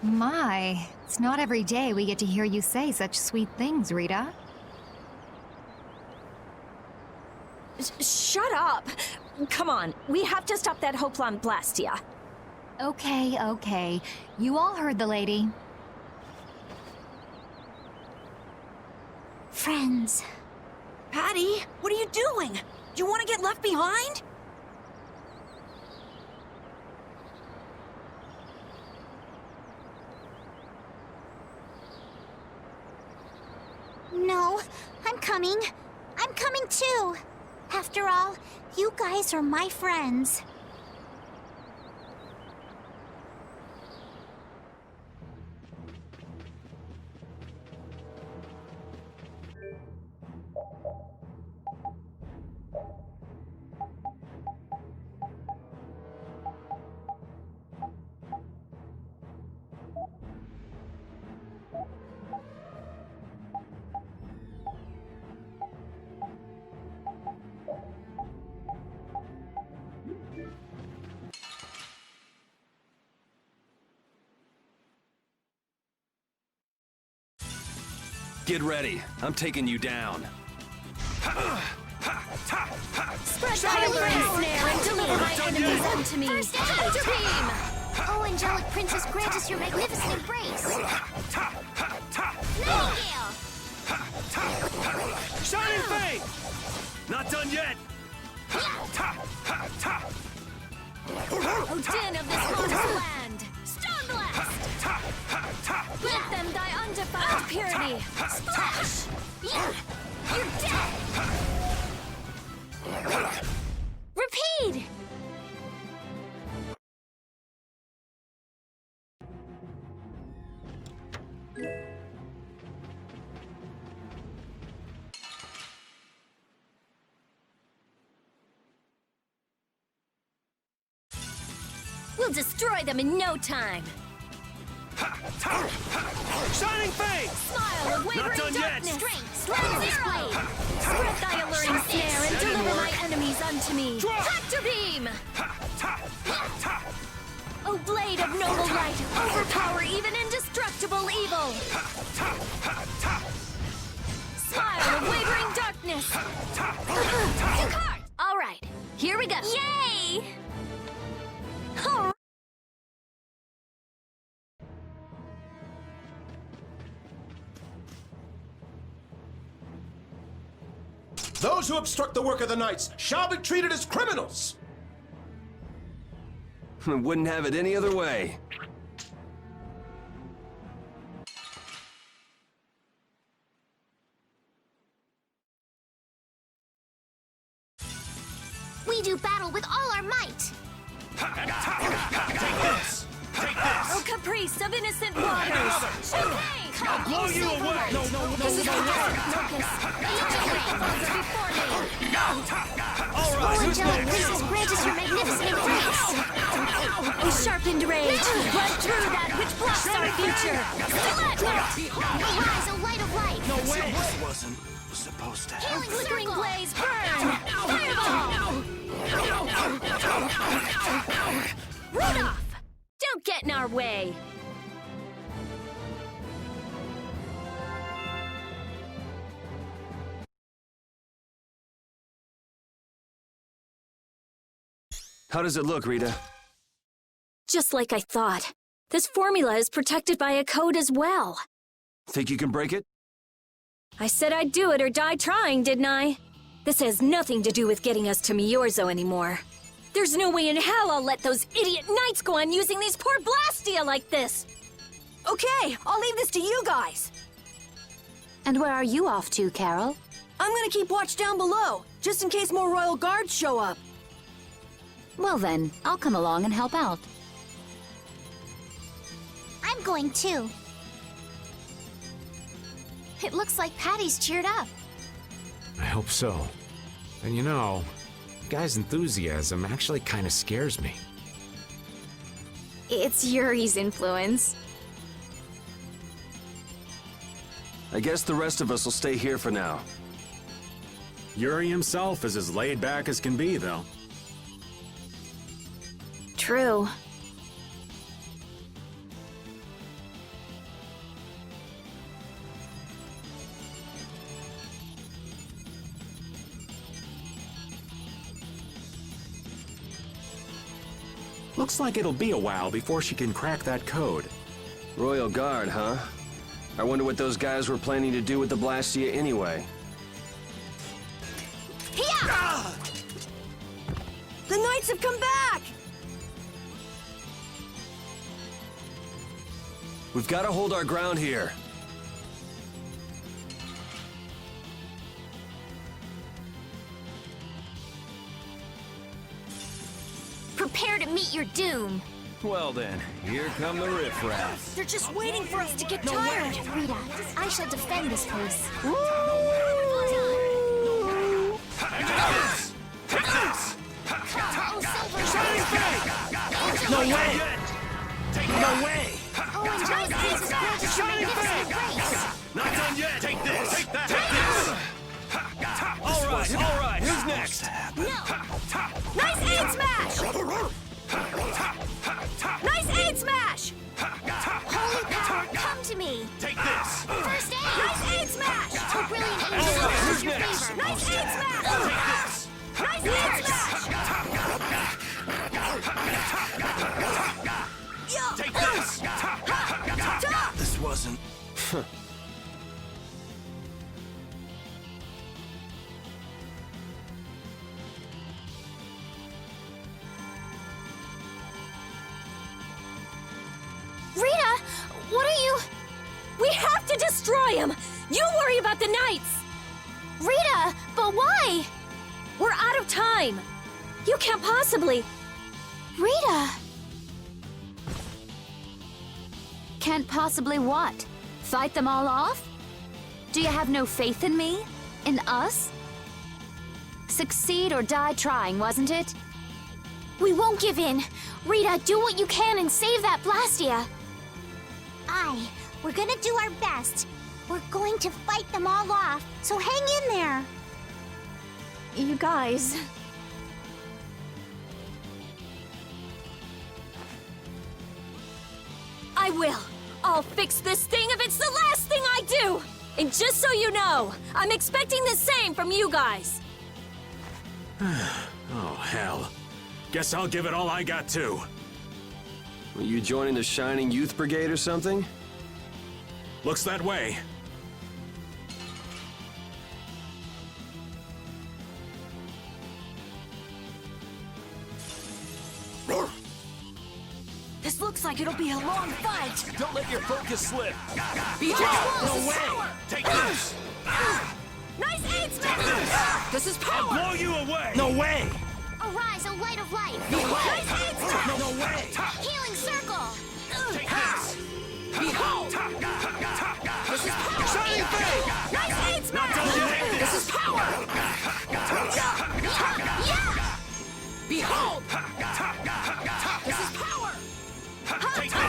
My, it's not every day we get to hear you say such sweet things, Rita. Shut up! Come on, we have to stop that Hoplan Blastia. Okay. You all heard the lady. Friends. Patty, what are you doing? Do you want to get left behind? No, I'm coming. I'm coming too. After all, you guys are my friends. Get ready. I'm taking you down. Spread thy alluring snare and deliver my enemies unto me. First Hunter Beam! Oh, angelic princess, grant us your magnificent embrace. Nightingale! Shining Fang! Not done yet! O din of this haunted land! Stone Blast! Let them thy undefiled purity! Splash! You're dead! Repeat! We'll destroy them in no time! Shining Fang! Smile of wavering done yet. darkness! Strength! Strength zero! Spread thy alluring snare and deliver my enemies unto me! Hunter Beam! O blade of noble light, overpower even indestructible evil! pile of wavering darkness! To cart! All right, here we go. Yay! All Those who obstruct the work of the Knights shall be treated as criminals! Wouldn't have it any other way. We do battle with all our might. Take this! Take this! Oh, caprice of innocent waters! Champagne! I'll blow you away! This is the Locust! Before me! Angelic priestess, grant us your magnificent embrace. A sharpened rage! Run through that which blocks our future! Arise, O light of light. No way! This wasn't supposed to happen. Healing flickering blaze, burn! Fireball! Rudolph! Don't get in our way! How does it look, Rita? Just like I thought. This formula is protected by a code as well. Think you can break it? I said I'd do it or die trying, didn't I? This has nothing to do with getting us to Miorzo anymore. There's no way in hell I'll let those idiot knights go on using these poor Blastia like this! Okay, I'll leave this to you guys. And where are you off to, Carol? I'm gonna keep watch down below, just in case more royal guards show up. Well then, I'll come along and help out. I'm going too. It looks like Patty's cheered up. I hope so. And you know, guy's enthusiasm actually kind of scares me. It's Yuri's influence. I guess the rest of us will stay here for now. Yuri himself is as laid back as can be, though. True. Looks like it'll be a while before she can crack that code. Royal Guard, huh? I wonder what those guys were planning to do with the Blastia anyway. The knights have come back! We've got to hold our ground here. Prepare to meet your doom. Well then, here come the riffraff. They're just waiting for us to get tired. Rita, I shall defend this place. No way! No way! Oh, Angelic priestess, grant us your magnificent grace. Not done yet! Take this! Take that! Take this! All right. Who's next? Nice aid smash! Nice aid smash! Holy power, come to me. Take this! First aid. Nice aid smash! Oh, brilliant angel, Who's your next? favor. Nice aid smash! Nice aid smash! Take this! This wasn't... Rita, what are you... We have to destroy him! You worry about the knights! Rita, but why? We're out of time! You can't possibly... Rita. Can't possibly what? Fight them all off? Do you have no faith in me? In us? Succeed or die trying, wasn't it? We won't give in. Rita, do what you can and save that Blastia. We're gonna do our best. We're going to fight them all off, so hang in there. You guys... I will! I'll fix this thing if it's the last thing I do! And just so you know, I'm expecting the same from you guys. Oh, hell. Guess I'll give it all I got, too. Are you joining the Shining Youth Brigade or something? Looks that way. This looks like it'll be a long fight. Don't let your focus slip. No way! Take this! Nice aid, Smash! This is power! Blow you away! No way! Arise, a light of light. Nice aid, Smash! No way! Healing circle. Take this! Behold! This is power! Shining Blade! Nice aid, Smash! This is power! Behold! This is power! Take this!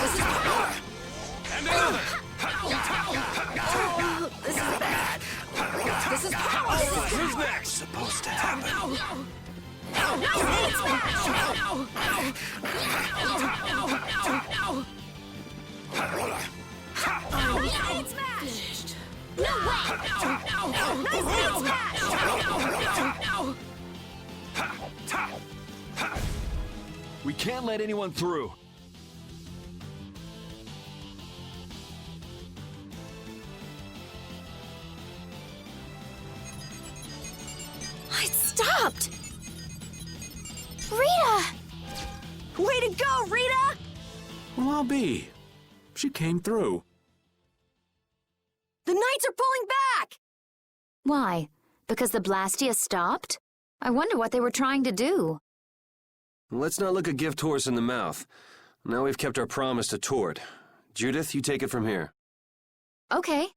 This is power! And another! This is bad. This is power! All right, who's next? Supposed to happen. Nice aid, Smash! Nice aid, Smash! No way! Nice aid, Smash! We can't let anyone through. I stopped! Rita! Way to go, Rita! Well, I'll be. She came through. The Knights are pulling back! Why? Because the Blastia stopped? I wonder what they were trying to do. Let's not look a gift horse in the mouth. Now we've kept our promise to Tord. Judith, you take it from here. Okay.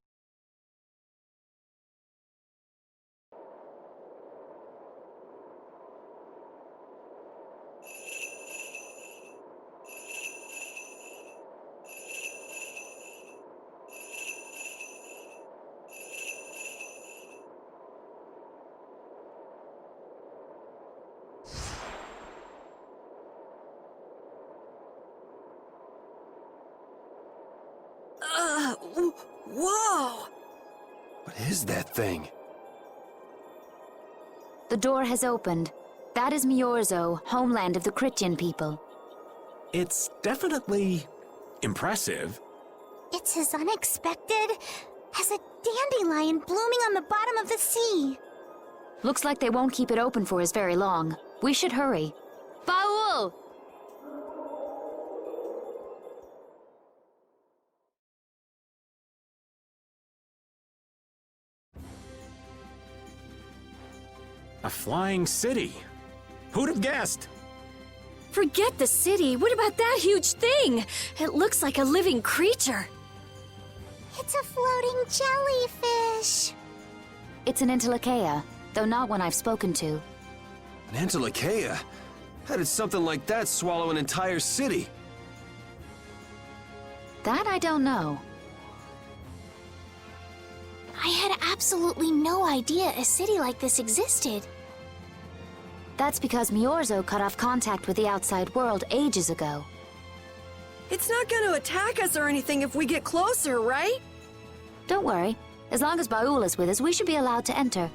Whoa! What is that thing? The door has opened. That is Miorzo, homeland of the Krityan people. It's definitely impressive. It's as unexpected as a dandelion blooming on the bottom of the sea. Looks like they won't keep it open for us very long. We should hurry. Baul! A flying city. Who'd have guessed? Forget the city. What about that huge thing? It looks like a living creature. It's a floating jellyfish. It's an Entelekea, though not one I've spoken to. An Entelekea? How did something like that swallow an entire city? That I don't know. I had absolutely no idea a city like this existed. That's because Miorzo cut off contact with the outside world ages ago. It's not gonna attack us or anything if we get closer, right? Don't worry. As long as Baul is with us, we should be allowed to enter.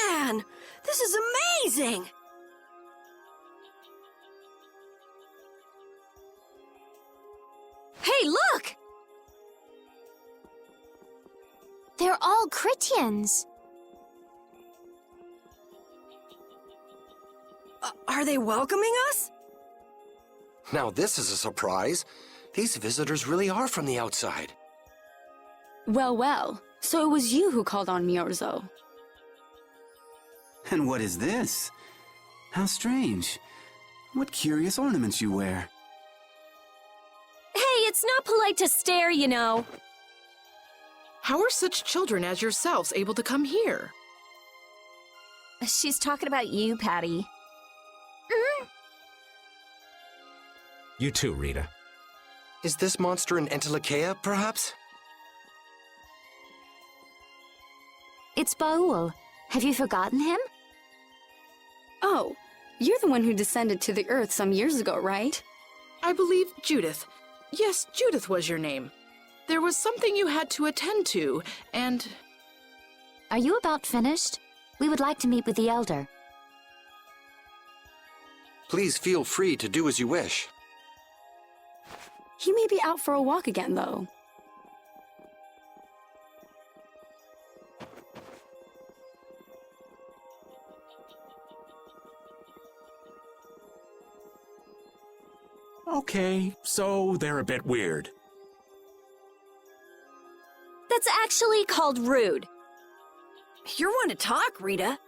Man, this is amazing! Hey, look! They're all Krityans. Are they welcoming us? Now this is a surprise. These visitors really are from the outside. Well, well. So it was you who called on Miorzo. And what is this? How strange. What curious ornaments you wear. It's not polite to stare, you know. How are such children as yourselves able to come here? She's talking about you, Patty. You too, Rita. Is this monster an Entelekea, perhaps? It's Baul. Have you forgotten him? Oh, you're the one who descended to the Earth some years ago, right? I believe Judith. Yes, Judith was your name. There was something you had to attend to, and... Are you about finished? We would like to meet with the Elder. Please feel free to do as you wish. He may be out for a walk again, though. Okay, so they're a bit weird. That's actually called rude. You're one to talk, Rita.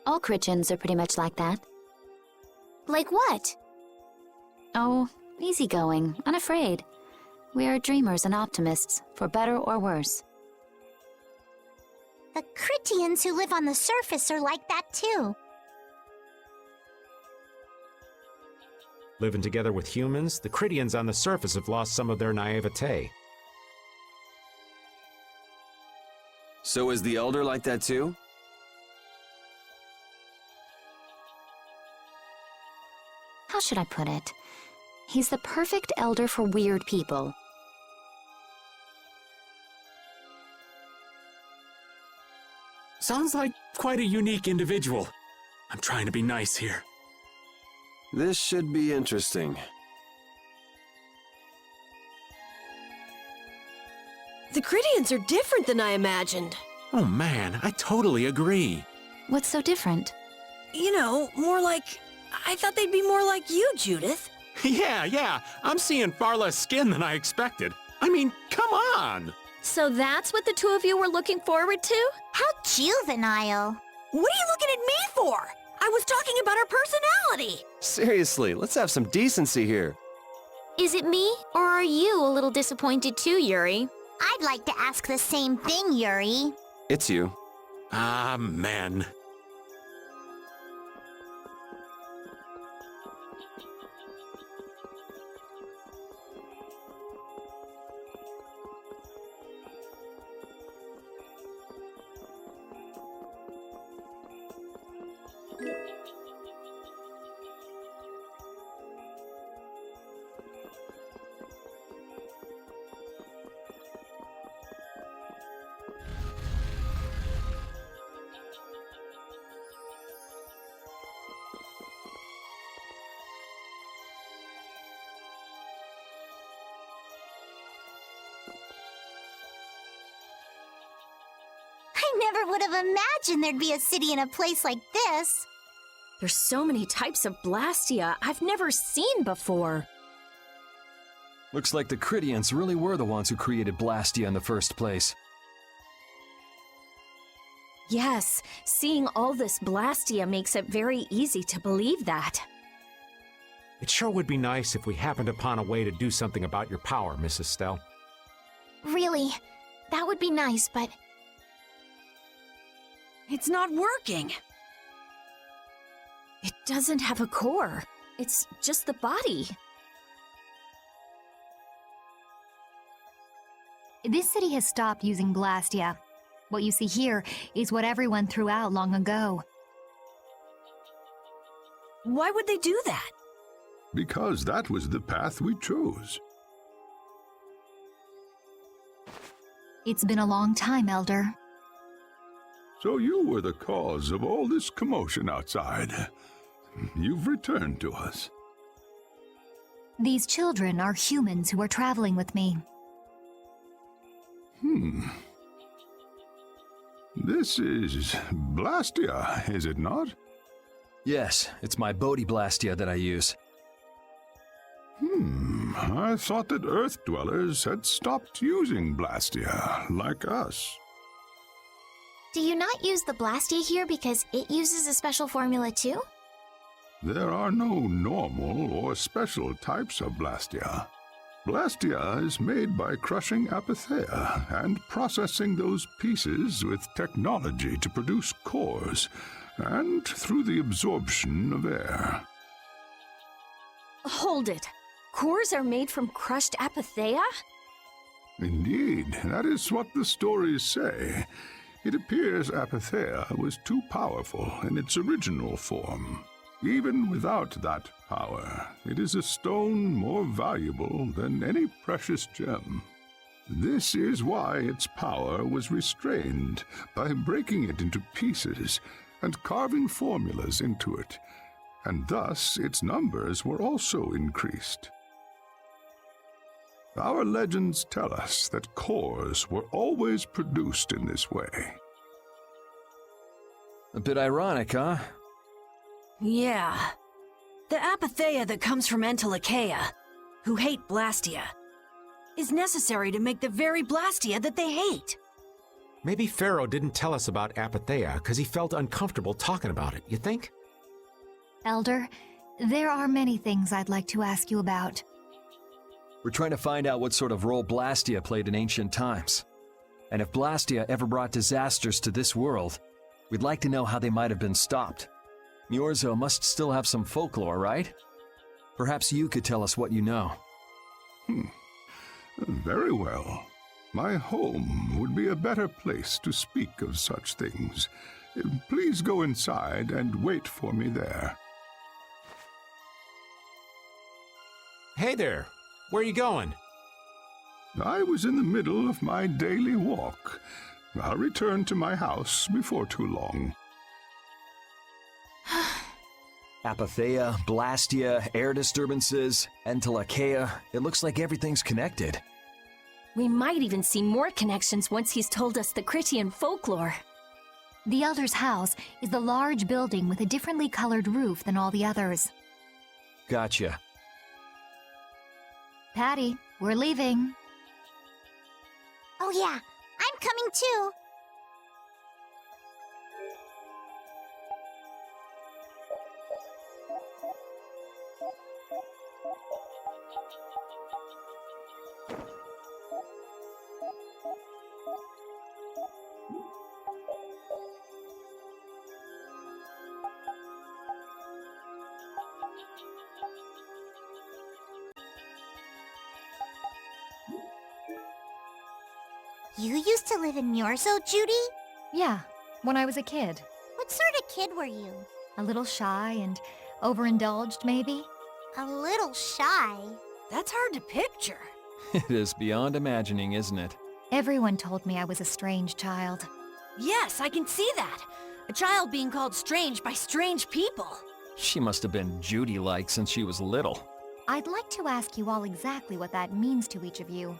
All Krityans are pretty much like that. Like what? Oh, easygoing, unafraid. We are dreamers and optimists, for better or worse. The Krityans who live on the surface are like that too. Living together with humans, the Krityans on the surface have lost some of their naivete. So is the Elder like that too? How should I put it? He's the perfect elder for weird people. Sounds like quite a unique individual. I'm trying to be nice here. This should be interesting. The Krityans are different than I imagined. Oh man, I totally agree. What's so different? You know, more like... I thought they'd be more like you, Judith. Yeah, I'm seeing far less skin than I expected. I mean, come on! So that's what the two of you were looking forward to? How juvenile. What are you looking at me for? I was talking about our personality. Seriously, let's have some decency here. Is it me, or are you a little disappointed too, Yuri? I'd like to ask the same thing, Yuri. It's you. Ah, man. I never would have imagined there'd be a city in a place like this. There's so many types of Blastia I've never seen before. Looks like the Krityans really were the ones who created Blastia in the first place. Yes, seeing all this Blastia makes it very easy to believe that. It sure would be nice if we happened upon a way to do something about your power, Mrs. Stell. Really, that would be nice, but... It's not working. It doesn't have a core. It's just the body. This city has stopped using Blastia. What you see here is what everyone threw out long ago. Why would they do that? Because that was the path we chose. It's been a long time, Elder. So you were the cause of all this commotion outside. You've returned to us. These children are humans who are traveling with me. This is Blastia, is it not? Yes, it's my Bodhi Blastia that I use. I thought that Earth dwellers had stopped using Blastia, like us. Do you not use the Blastia here because it uses a special formula too? There are no normal or special types of Blastia. Blastia is made by crushing Apatheia and processing those pieces with technology to produce cores, and through the absorption of air. Hold it. Cores are made from crushed Apatheia? Indeed, that is what the stories say. It appears Apatheia was too powerful in its original form. Even without that power, it is a stone more valuable than any precious gem. This is why its power was restrained by breaking it into pieces and carving formulas into it, and thus its numbers were also increased. Our legends tell us that cores were always produced in this way. A bit ironic, huh? Yeah. The Apatheia that comes from Entelikeia, who hate Blastia, is necessary to make the very Blastia that they hate. Maybe Pharaoh didn't tell us about Apatheia because he felt uncomfortable talking about it, you think? Elder, there are many things I'd like to ask you about. We're trying to find out what sort of role Blastia played in ancient times. And if Blastia ever brought disasters to this world, we'd like to know how they might have been stopped. Myorzo must still have some folklore, right? Perhaps you could tell us what you know. Very well. My home would be a better place to speak of such things. Please go inside and wait for me there. Hey there! Where are you going? I was in the middle of my daily walk. I'll return to my house before too long. Apatheia, Blastia, air disturbances, Entelikeia. It looks like everything's connected. We might even see more connections once he's told us the Krityans folklore. The Elder's house is the large building with a differently colored roof than all the others. Gotcha. Patty, we're leaving. Oh yeah, I'm coming too. You used to live in Myorzo, Judy? Yeah, when I was a kid. What sort of kid were you? A little shy and overindulged, maybe? A little shy. That's hard to picture. It is beyond imagining, isn't it? Everyone told me I was a strange child. Yes, I can see that. A child being called strange by strange people. She must have been Judy-like since she was little. I'd like to ask you all exactly what that means to each of you.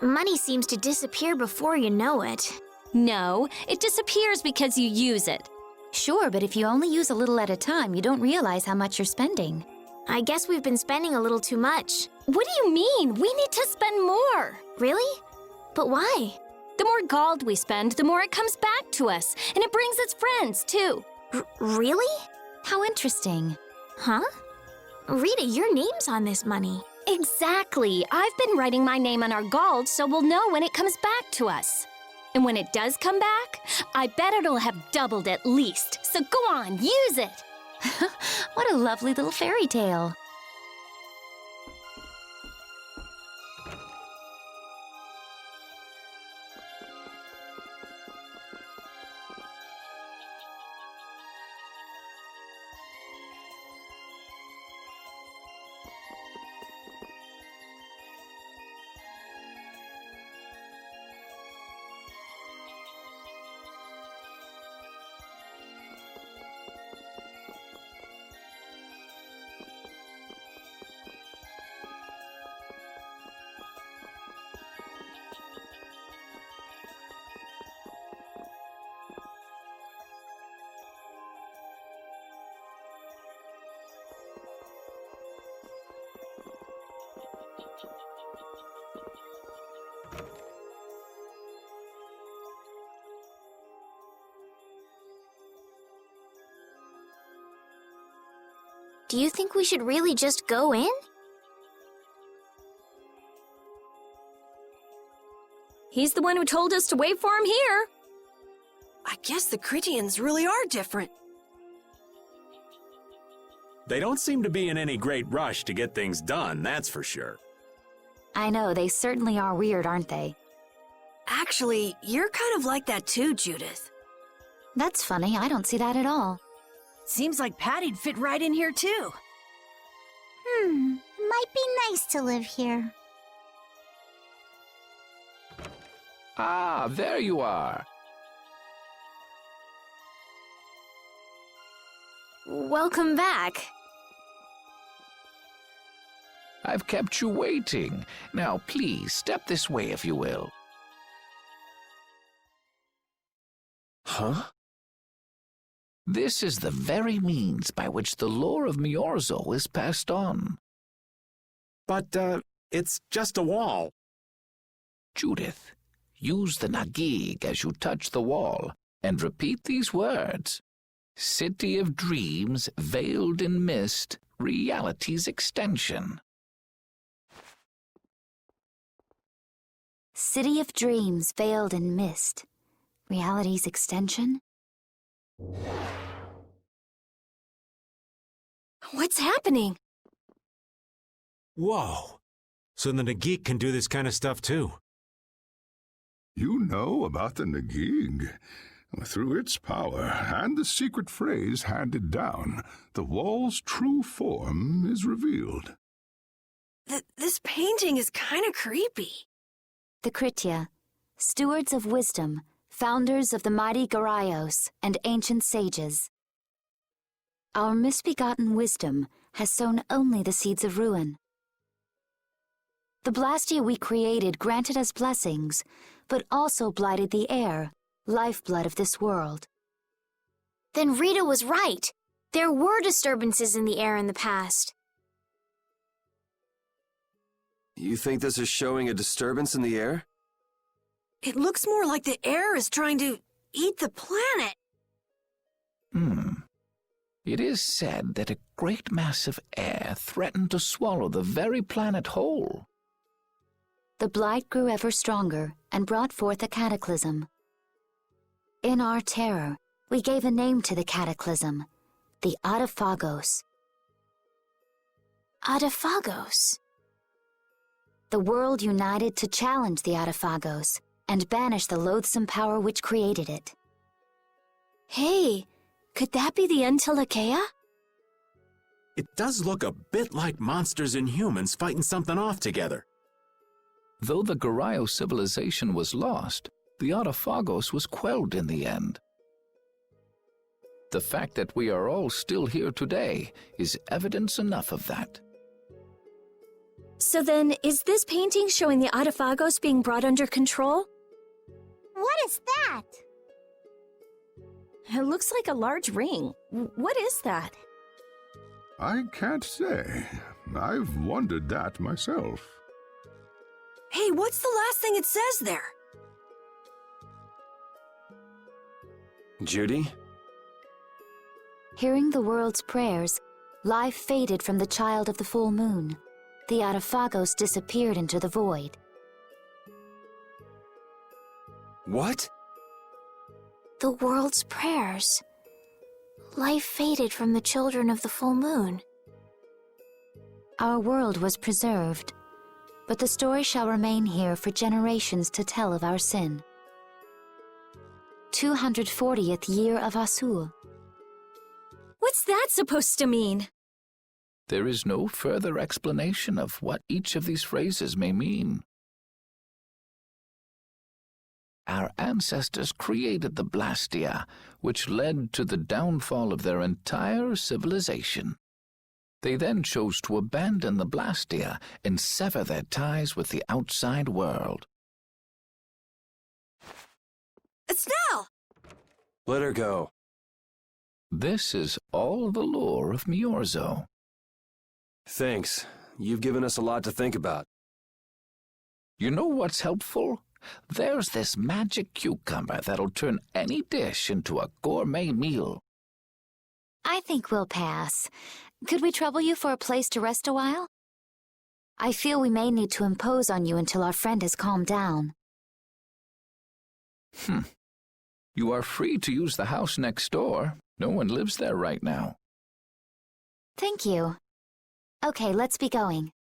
Money seems to disappear before you know it. No, it disappears because you use it. Sure, but if you only use a little at a time, you don't realize how much you're spending. I guess we've been spending a little too much. What do you mean? We need to spend more. Really? But why? The more gold we spend, the more it comes back to us. And it brings its friends, too. Really? How interesting. Huh? Rita, your name's on this money. Exactly. I've been writing my name on our gold so we'll know when it comes back to us. And when it does come back, I bet it'll have doubled at least. So go on, use it. What a lovely little fairy tale. Do you think we should really just go in? He's the one who told us to wait for him here. I guess the Krityans really are different. They don't seem to be in any great rush to get things done, that's for sure. I know, they certainly are weird, aren't they? Actually, you're kind of like that too, Judith. That's funny, I don't see that at all. Seems like Patty'd fit right in here too. Might be nice to live here. Ah, there you are. Welcome back. I've kept you waiting. Now, please, step this way if you will. Huh? This is the very means by which the lore of Miorzo is passed on. But, it's just a wall. Judith, use the Nagig as you touch the wall, and repeat these words. City of dreams, veiled in mist, reality's extension. City of dreams veiled in mist. Reality's extension? What's happening? Whoa. So the Nagik can do this kind of stuff too. You know about the Nagig. Through its power and the secret phrase handed down, the wall's true form is revealed. This painting is kind of creepy. The Kritya, stewards of wisdom, founders of the mighty Garayos and ancient sages. Our misbegotten wisdom has sown only the seeds of ruin. The Blastia we created granted us blessings, but also blighted the air, lifeblood of this world. Then Rita was right. There were disturbances in the air in the past. You think this is showing a disturbance in the air? It looks more like the air is trying to eat the planet. It is said that a great mass of air threatened to swallow the very planet whole. The blight grew ever stronger and brought forth a cataclysm. In our terror, we gave a name to the cataclysm, the Adaphagos. Adaphagos? The world united to challenge the Adaphagos and banish the loathsome power which created it. Hey, could that be the Untilakea? It does look a bit like monsters and humans fighting something off together. Though the Garayo civilization was lost, the Adaphagos was quelled in the end. The fact that we are all still here today is evidence enough of that. So then, is this painting showing the Adaphagos being brought under control? What is that? It looks like a large ring. What is that? I can't say. I've wondered that myself. Hey, what's the last thing it says there? Judy? Hearing the world's prayers, life faded from the child of the full moon. The Adaphagos disappeared into the void. What? The world's prayers. Life faded from the children of the full moon. Our world was preserved, but the story shall remain here for generations to tell of our sin. 240th year of Asul. What's that supposed to mean? There is no further explanation of what each of these phrases may mean. Our ancestors created the Blastia, which led to the downfall of their entire civilization. They then chose to abandon the Blastia and sever their ties with the outside world. Estelle! Let her go. This is all the lore of Miorzo. Thanks. You've given us a lot to think about. You know what's helpful? There's this magic cucumber that'll turn any dish into a gourmet meal. I think we'll pass. Could we trouble you for a place to rest a while? I feel we may need to impose on you until our friend has calmed down. You are free to use the house next door. No one lives there right now. Thank you. Okay, let's be going.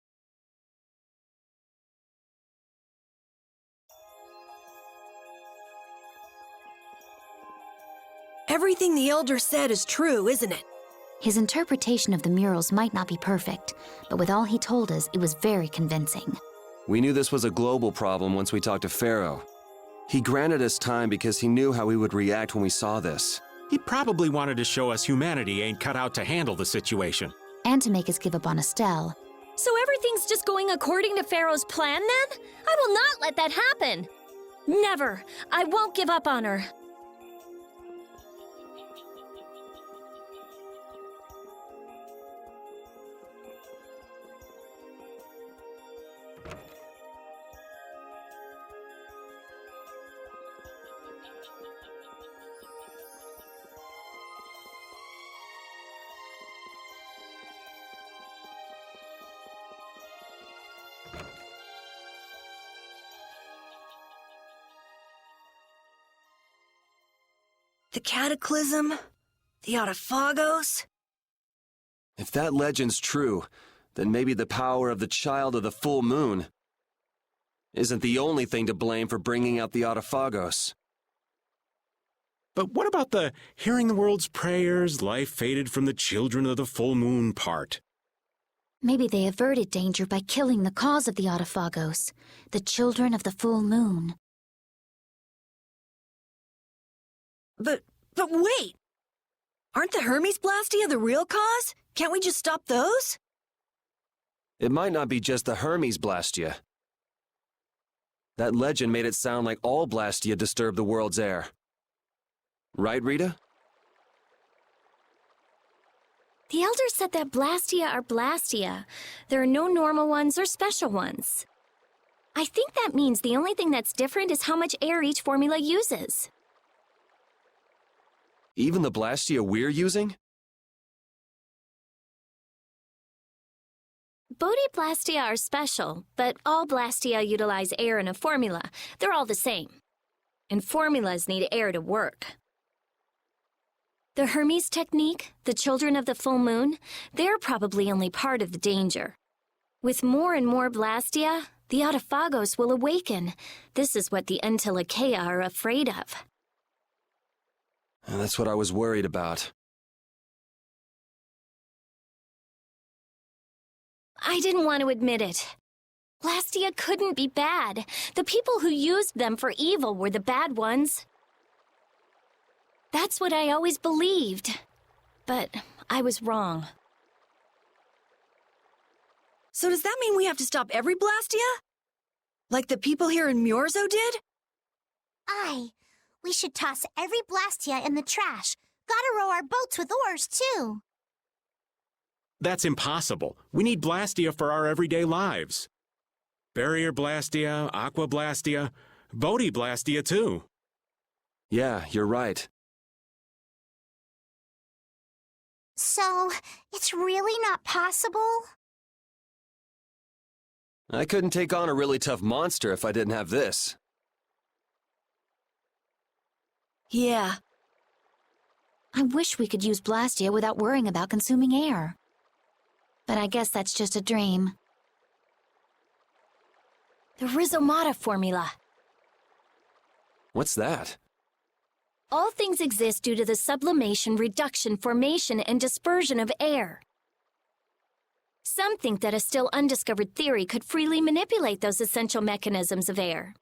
Everything the Elder said is true, isn't it? His interpretation of the murals might not be perfect, but with all he told us, it was very convincing. We knew this was a global problem once we talked to Pharaoh. He granted us time because he knew how we would react when we saw this. He probably wanted to show us humanity ain't cut out to handle the situation. And to make us give up on Estelle. So everything's just going according to Pharaoh's plan, then? I will not let that happen! Never! I won't give up on her. The Cataclysm? The Autophagos? If that legend's true, then maybe the power of the Child of the Full Moon isn't the only thing to blame for bringing out the Autophagos. But what about the hearing the world's prayers, life faded from the children of the full moon part? Maybe they averted danger by killing the cause of the Autophagos, the children of the full moon. But wait! Aren't the Hermes Blastia the real cause? Can't we just stop those? It might not be just the Hermes Blastia. That legend made it sound like all Blastia disturb the world's air. Right, Rita? The Elder said that Blastia are Blastia. There are no normal ones or special ones. I think that means the only thing that's different is how much air each formula uses. Even the Blastia we're using? Blastia are special, but all Blastia utilize air in a formula. They're all the same. And formulas need air to work. The Hermes technique, the children of the full moon, they're probably only part of the danger. With more and more Blastia, the Autophagos will awaken. This is what the Entelekea are afraid of. That's what I was worried about. I didn't want to admit it. Blastia couldn't be bad. The people who used them for evil were the bad ones. That's what I always believed. But I was wrong. So does that mean we have to stop every Blastia? Like the people here in Myorzo did? Aye. We should toss every Blastia in the trash. Gotta row our boats with oars, too. That's impossible. We need Blastia for our everyday lives. Barrier Blastia, Aqua Blastia, Bodhi Blastia, too. Yeah, you're right. So, it's really not possible? I couldn't take on a really tough monster if I didn't have this. Yeah. I wish we could use Blastia without worrying about consuming air. But I guess that's just a dream. The Rhizomata formula. What's that? All things exist due to the sublimation, reduction, formation, and dispersion of air. Some think that a still undiscovered theory could freely manipulate those essential mechanisms of air.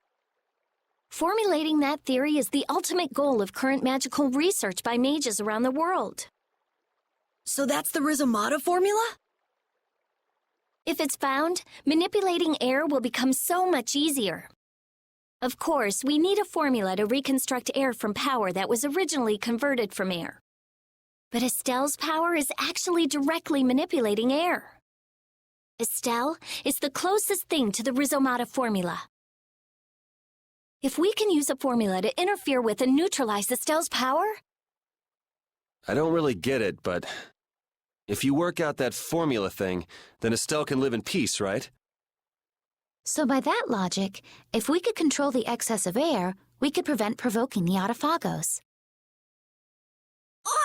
Formulating that theory is the ultimate goal of current magical research by mages around the world. So that's the Rhizomata formula? If it's found, manipulating air will become so much easier. Of course, we need a formula to reconstruct air from power that was originally converted from air. But Estelle's power is actually directly manipulating air. Estelle is the closest thing to the Rhizomata formula. If we can use a formula to interfere with and neutralize Estelle's power... I don't really get it, but If you work out that formula thing, then Estelle can live in peace, right? So by that logic, if we could control the excess of air, we could prevent provoking the Autophagos.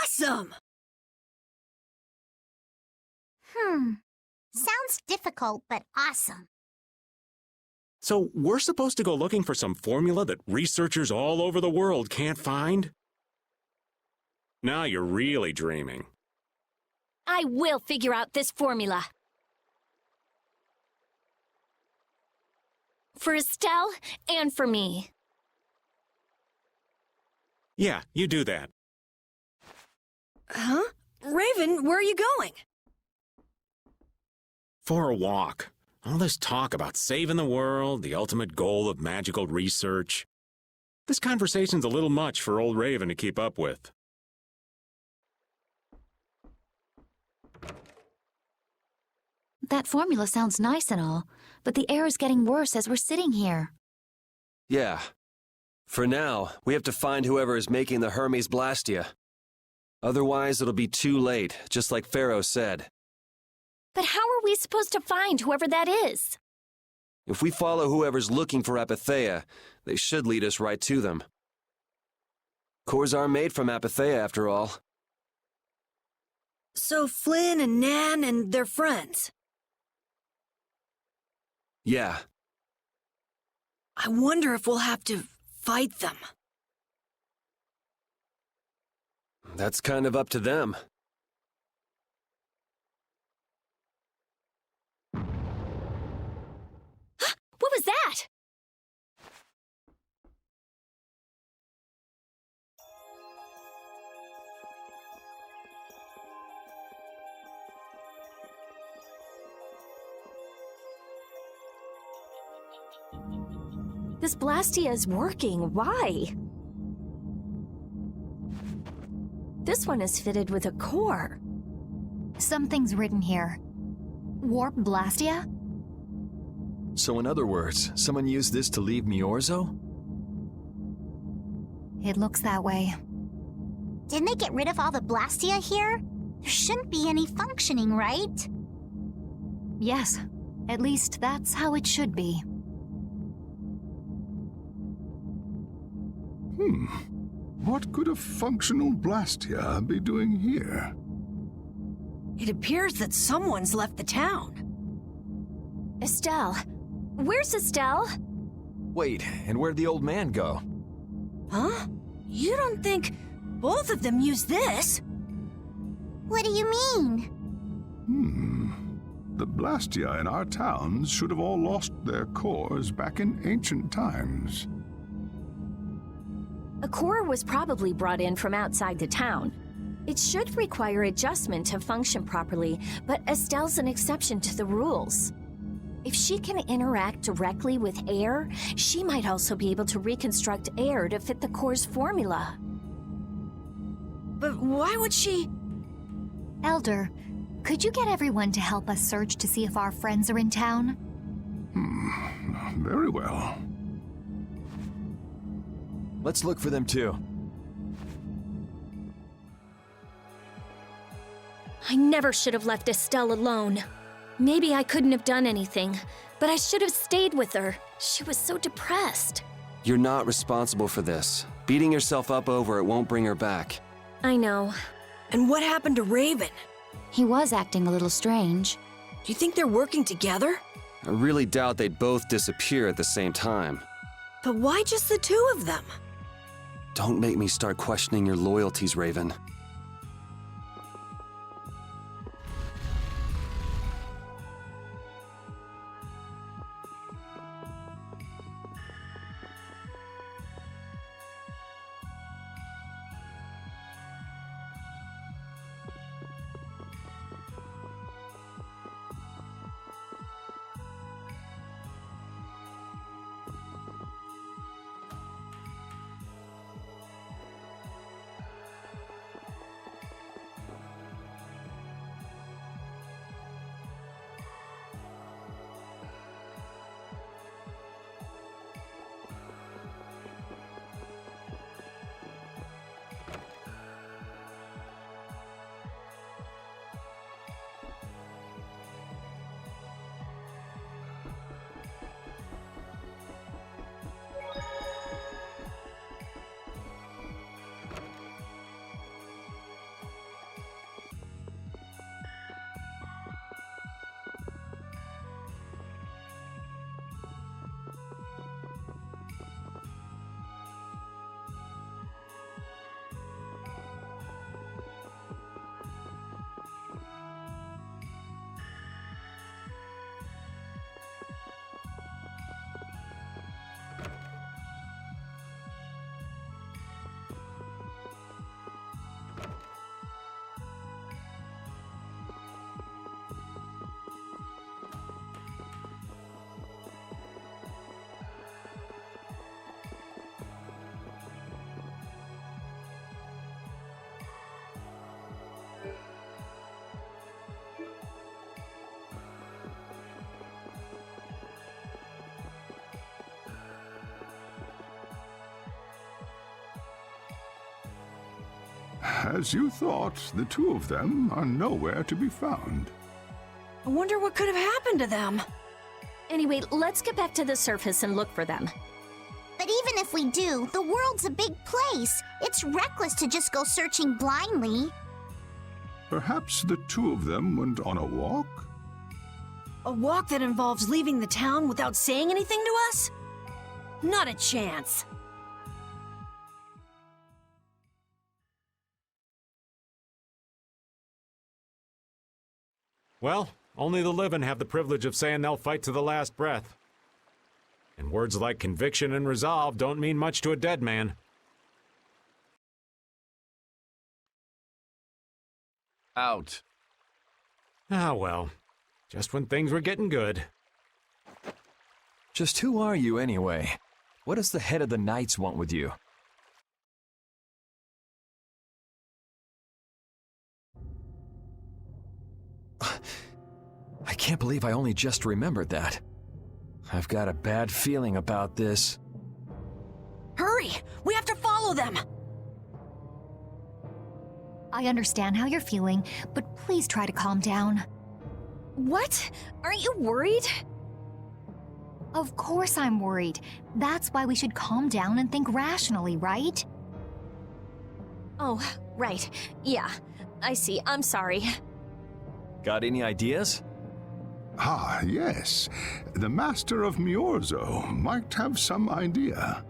Awesome! Sounds difficult, but awesome. So we're supposed to go looking for some formula that researchers all over the world can't find? Now you're really dreaming. I will figure out this formula. For Estelle and for me. Yeah, you do that. Huh? Raven, where are you going? For a walk. All this talk about saving the world, the ultimate goal of magical research. This conversation's a little much for old Raven to keep up with. That formula sounds nice and all, but the air is getting worse as we're sitting here. Yeah. For now, we have to find whoever is making the Hermes Blastia. Otherwise, it'll be too late, just like Pharaoh said. But how are we supposed to find whoever that is? If we follow whoever's looking for Apatheia, they should lead us right to them. Cores are made from Apatheia, after all. So Flynn and Nan and their friends. Yeah. I wonder if we'll have to fight them. That's kind of up to them. What was that? This Blastia is working. Why? This one is fitted with a core. Something's written here. Warp Blastia? So in other words, someone used this to leave Miorzo? It looks that way. Didn't they get rid of all the Blastia here? There shouldn't be any functioning, right? Yes. At least that's how it should be. What could a functional Blastia be doing here? It appears that someone's left the town. Estelle. Where's Estelle? Wait, and where'd the old man go? Huh? You don't think both of them used this? What do you mean? The Blastia in our towns should have all lost their cores back in ancient times. A core was probably brought in from outside the town. It should require adjustment to function properly, but Estelle's an exception to the rules. If she can interact directly with air, she might also be able to reconstruct air to fit the core's formula. But why would she... Elder, could you get everyone to help us search to see if our friends are in town? Very well. Let's look for them too. I never should have left Estelle alone. Maybe I couldn't have done anything, but I should have stayed with her. She was so depressed. You're not responsible for this. Beating yourself up over it won't bring her back. I know. And what happened to Raven? He was acting a little strange. Do you think they're working together? I really doubt they'd both disappear at the same time. But why just the two of them? Don't make me start questioning your loyalties, Raven. As you thought, the two of them are nowhere to be found. I wonder what could have happened to them. Anyway, let's get back to the surface and look for them. But even if we do, the world's a big place. It's reckless to just go searching blindly. Perhaps the two of them went on a walk? A walk that involves leaving the town without saying anything to us? Not a chance. Well, only the living have the privilege of saying they'll fight to the last breath. And words like conviction and resolve don't mean much to a dead man. Out. Ah, well. Just when things were getting good. Just who are you, anyway? What does the head of the Knights want with you? I can't believe I only just remembered that. I've got a bad feeling about this. Hurry! We have to follow them! I understand how you're feeling, but please try to calm down. What? Aren't you worried? Of course I'm worried. That's why we should calm down and think rationally, right? Oh, right. Yeah, I see. I'm sorry. Got any ideas? Ah, yes. The Master of Miorzo might have some idea.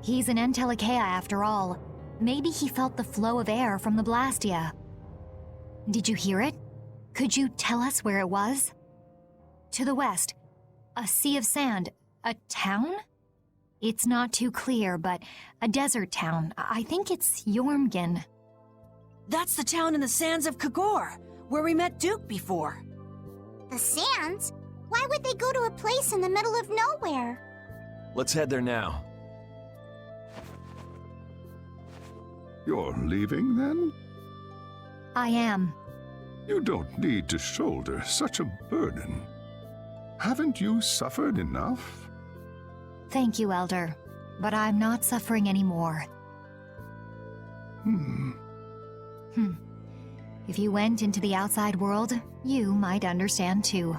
He's an Entelekea after all. Maybe he felt the flow of air from the Blastia. Did you hear it? Could you tell us where it was? To the west. A sea of sand. A town? It's not too clear, but a desert town. I think it's Jormungand. That's the town in the sands of Kagor, where we met Duke before. The sands? Why would they go to a place in the middle of nowhere? Let's head there now. You're leaving, then? I am. You don't need to shoulder such a burden. Haven't you suffered enough? Thank you, Elder. But I'm not suffering anymore. If you went into the outside world, you might understand too.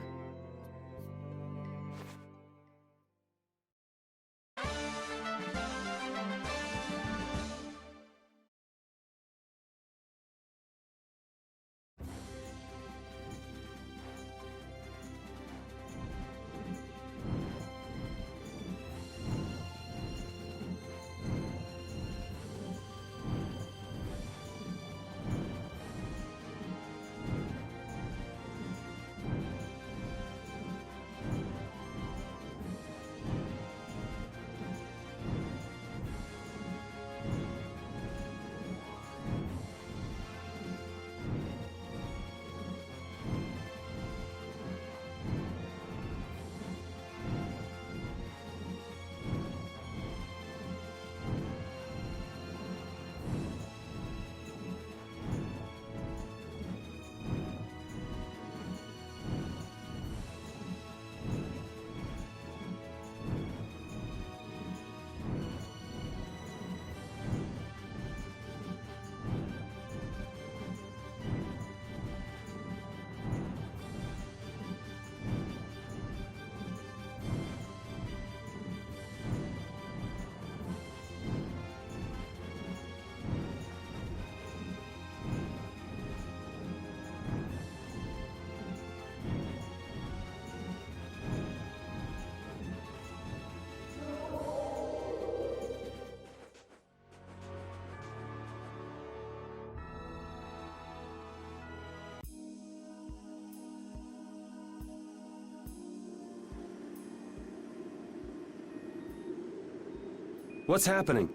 What's happening?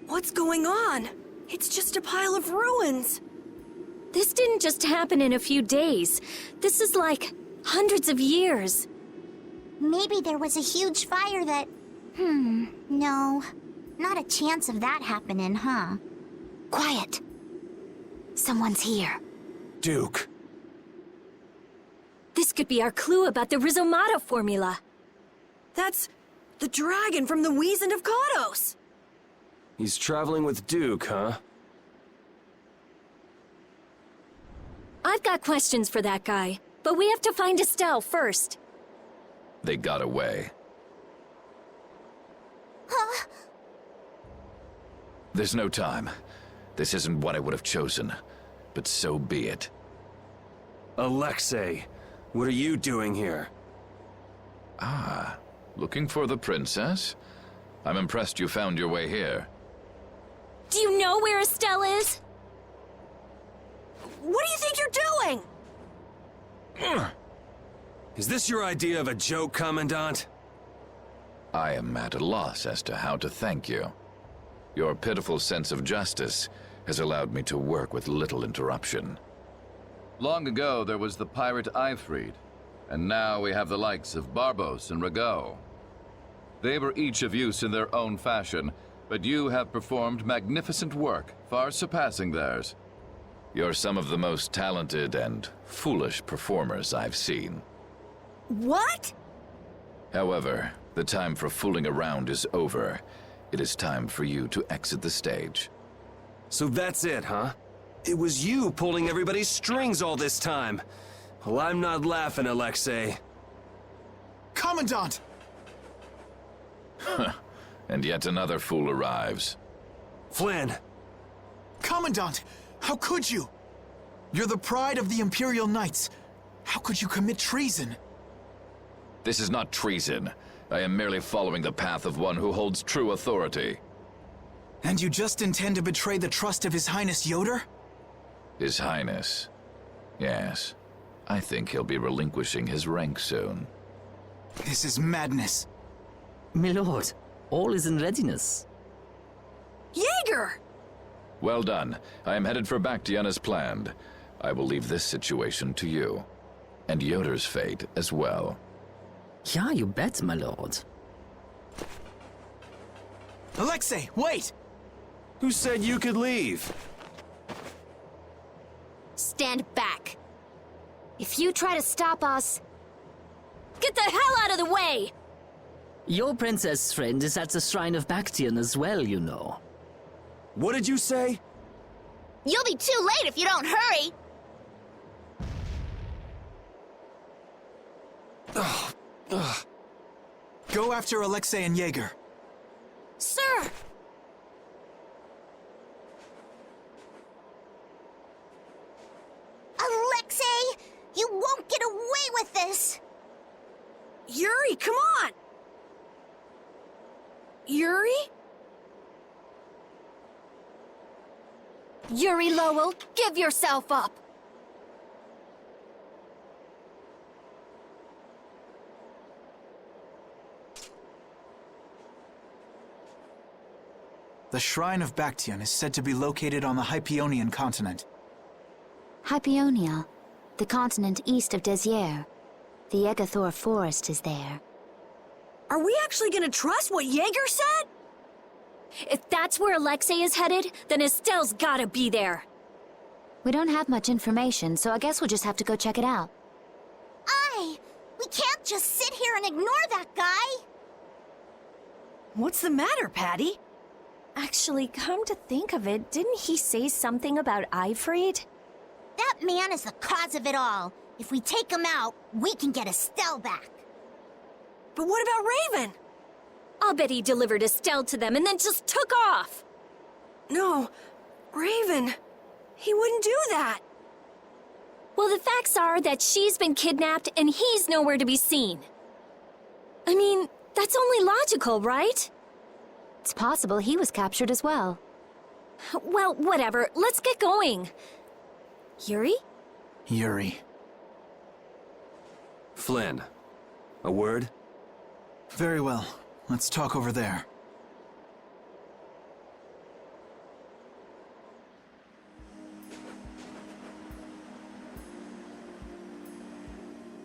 What's going on? It's just a pile of ruins. This didn't just happen in a few days. This is like hundreds of years. Maybe there was a huge fire that... no. Not a chance of that happening, huh? Quiet. Someone's here. Duke. This could be our clue about the Rizomata formula. That's the dragon from the Wizened of Kodos. He's traveling with Duke, huh? I've got questions for that guy, but we have to find Estelle first. They got away. Huh? There's no time. This isn't what I would have chosen, but so be it. Alexei, what are you doing here? Ah, looking for the princess? I'm impressed you found your way here. Do you know where Estelle is? What do you think you're doing? Is this your idea of a joke, Commandant? I am at a loss as to how to thank you. Your pitiful sense of justice has allowed me to work with little interruption. Long ago, there was the pirate Ifrid, and now we have the likes of Barbos and Rago. They were each of use in their own fashion, but you have performed magnificent work, far surpassing theirs. You're some of the most talented and foolish performers I've seen. What? However, the time for fooling around is over. It is time for you to exit the stage. So that's it, huh? It was you pulling everybody's strings all this time. Well, I'm not laughing, Alexei. Commandant! And yet another fool arrives. Flynn! Commandant! How could you? You're the pride of the Imperial Knights. How could you commit treason? This is not treason. I am merely following the path of one who holds true authority. And you just intend to betray the trust of His Highness Yoder? His Highness. Yes. I think he'll be relinquishing his rank soon. This is madness. My lord, all is in readiness. Jaeger! Well done. I am headed for Bactian as planned. I will leave this situation to you. And Yoder's fate as well. Yeah, you bet, my lord. Alexei, wait! Who said you could leave? Stand back. If you try to stop us... Get the hell out of the way! Your princess friend is at the Shrine of Bactian as well, you know. What did you say? You'll be too late if you don't hurry! Go after Alexei and Jaeger. Sir! Alexei! You won't get away with this! Yuri, come on! Yuri? Yuri Lowell, give yourself up! The Shrine of Bactian is said to be located on the Hypionian continent. Hypionia, the continent east of Desier. The Egathor forest is there. Are we actually gonna trust what Jaeger said? If that's where Alexei is headed, then Estelle's gotta be there. We don't have much information, so I guess we'll just have to go check it out. We can't just sit here and ignore that guy! What's the matter, Patty? Actually, come to think of it, didn't he say something about Ifrid? That man is the cause of it all. If we take him out, we can get Estelle back. But what about Raven? I'll bet he delivered Estelle to them and then just took off. No, Raven. He wouldn't do that. Well, the facts are that she's been kidnapped and he's nowhere to be seen. I mean, that's only logical, right? It's possible he was captured as well. Well, whatever. Let's get going. Yuri? Yuri. Flynn, a word? Very well. Let's talk over there.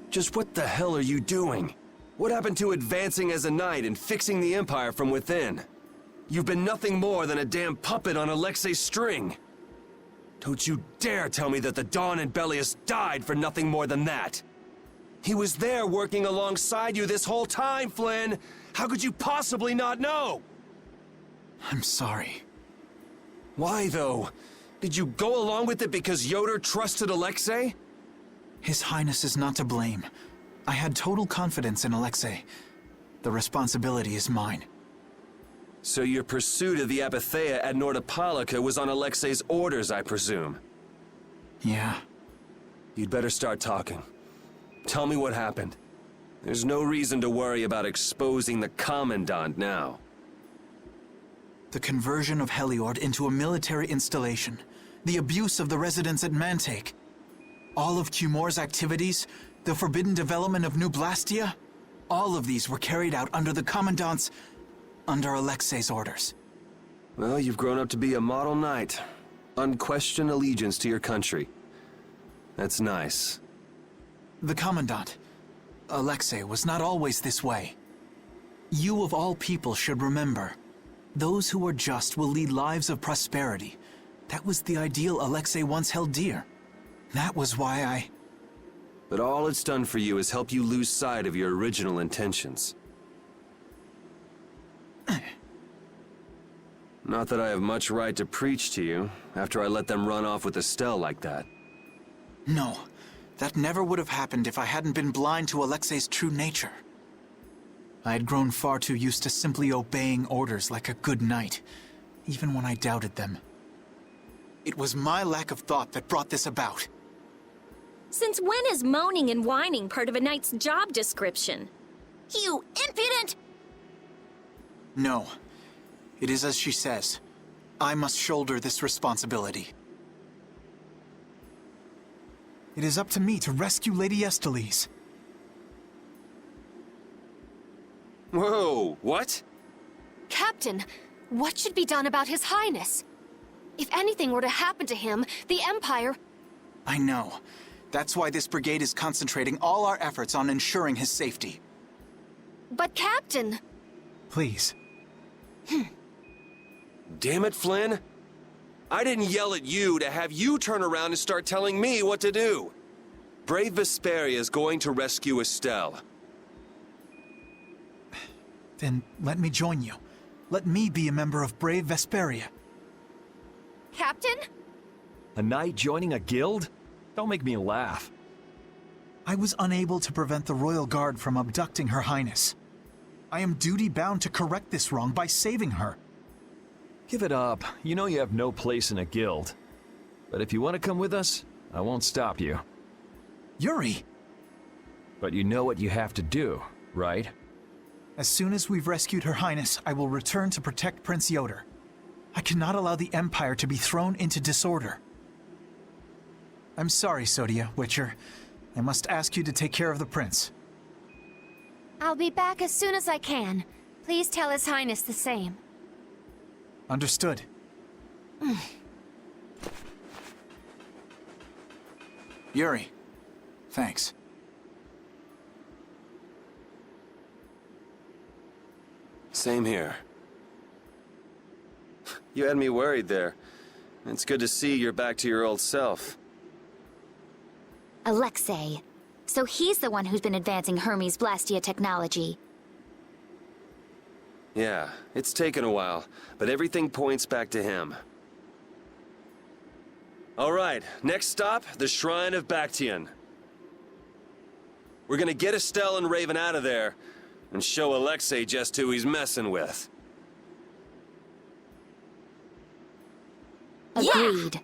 Just what the hell are you doing? What happened to advancing as a knight and fixing the Empire from within? You've been nothing more than a damn puppet on Alexei's string. Don't you dare tell me that the Dawn and Bellius died for nothing more than that. He was there working alongside you this whole time, Flynn. How could you possibly not know? I'm sorry. Why, though? Did you go along with it because Yoder trusted Alexei? His Highness is not to blame. I had total confidence in Alexei. The responsibility is mine. So your pursuit of the Apatheia at Nordopolica was on Alexei's orders, I presume? Yeah. You'd better start talking. Tell me what happened. There's no reason to worry about exposing the Commandant now. The conversion of Heliord into a military installation. The abuse of the residents at Mantake. All of Cumor's activities, the forbidden development of New Blastia, all of these were carried out under the Commandant's... under Alexei's orders. Well, you've grown up to be a model knight. Unquestioned allegiance to your country. That's nice. The Commandant, Alexei, was not always this way. You of all people should remember, those who are just will lead lives of prosperity. That was the ideal Alexei once held dear. That was why I... But all it's done for you is help you lose sight of your original intentions. Not that I have much right to preach to you, after I let them run off with Estelle like that. No, that never would have happened if I hadn't been blind to Alexei's true nature. I had grown far too used to simply obeying orders like a good knight, even when I doubted them. It was my lack of thought that brought this about. Since when is moaning and whining part of a knight's job description? You impudent! No. It is as she says. I must shoulder this responsibility. It is up to me to rescue Lady Estellise. Whoa, what? Captain, what should be done about His Highness? If anything were to happen to him, the Empire... I know. That's why this brigade is concentrating all our efforts on ensuring his safety. But Captain... Please. Damn it, Flynn. I didn't yell at you to have you turn around and start telling me what to do. Brave Vesperia is going to rescue Estelle. Then let me join you. Let me be a member of Brave Vesperia. Captain? A knight joining a guild? Don't make me laugh. I was unable to prevent the Royal Guard from abducting Her Highness. I am duty-bound to correct this wrong by saving her. Give it up. You know you have no place in a guild. But if you want to come with us, I won't stop you. Yuri! But you know what you have to do, right? As soon as we've rescued Her Highness, I will return to protect Prince Yoder. I cannot allow the Empire to be thrown into disorder. I'm sorry, Sodia, Witcher. I must ask you to take care of the prince. I'll be back as soon as I can. Please tell His Highness the same. Understood. Yuri, thanks. Same here. You had me worried there. It's good to see you're back to your old self. Alexei. So he's the one who's been advancing Hermes Blastia technology. Yeah, it's taken a while, but everything points back to him. All right, next stop, the Shrine of Bactian. We're gonna get Estelle and Raven out of there, and show Alexei just who he's messing with. Agreed.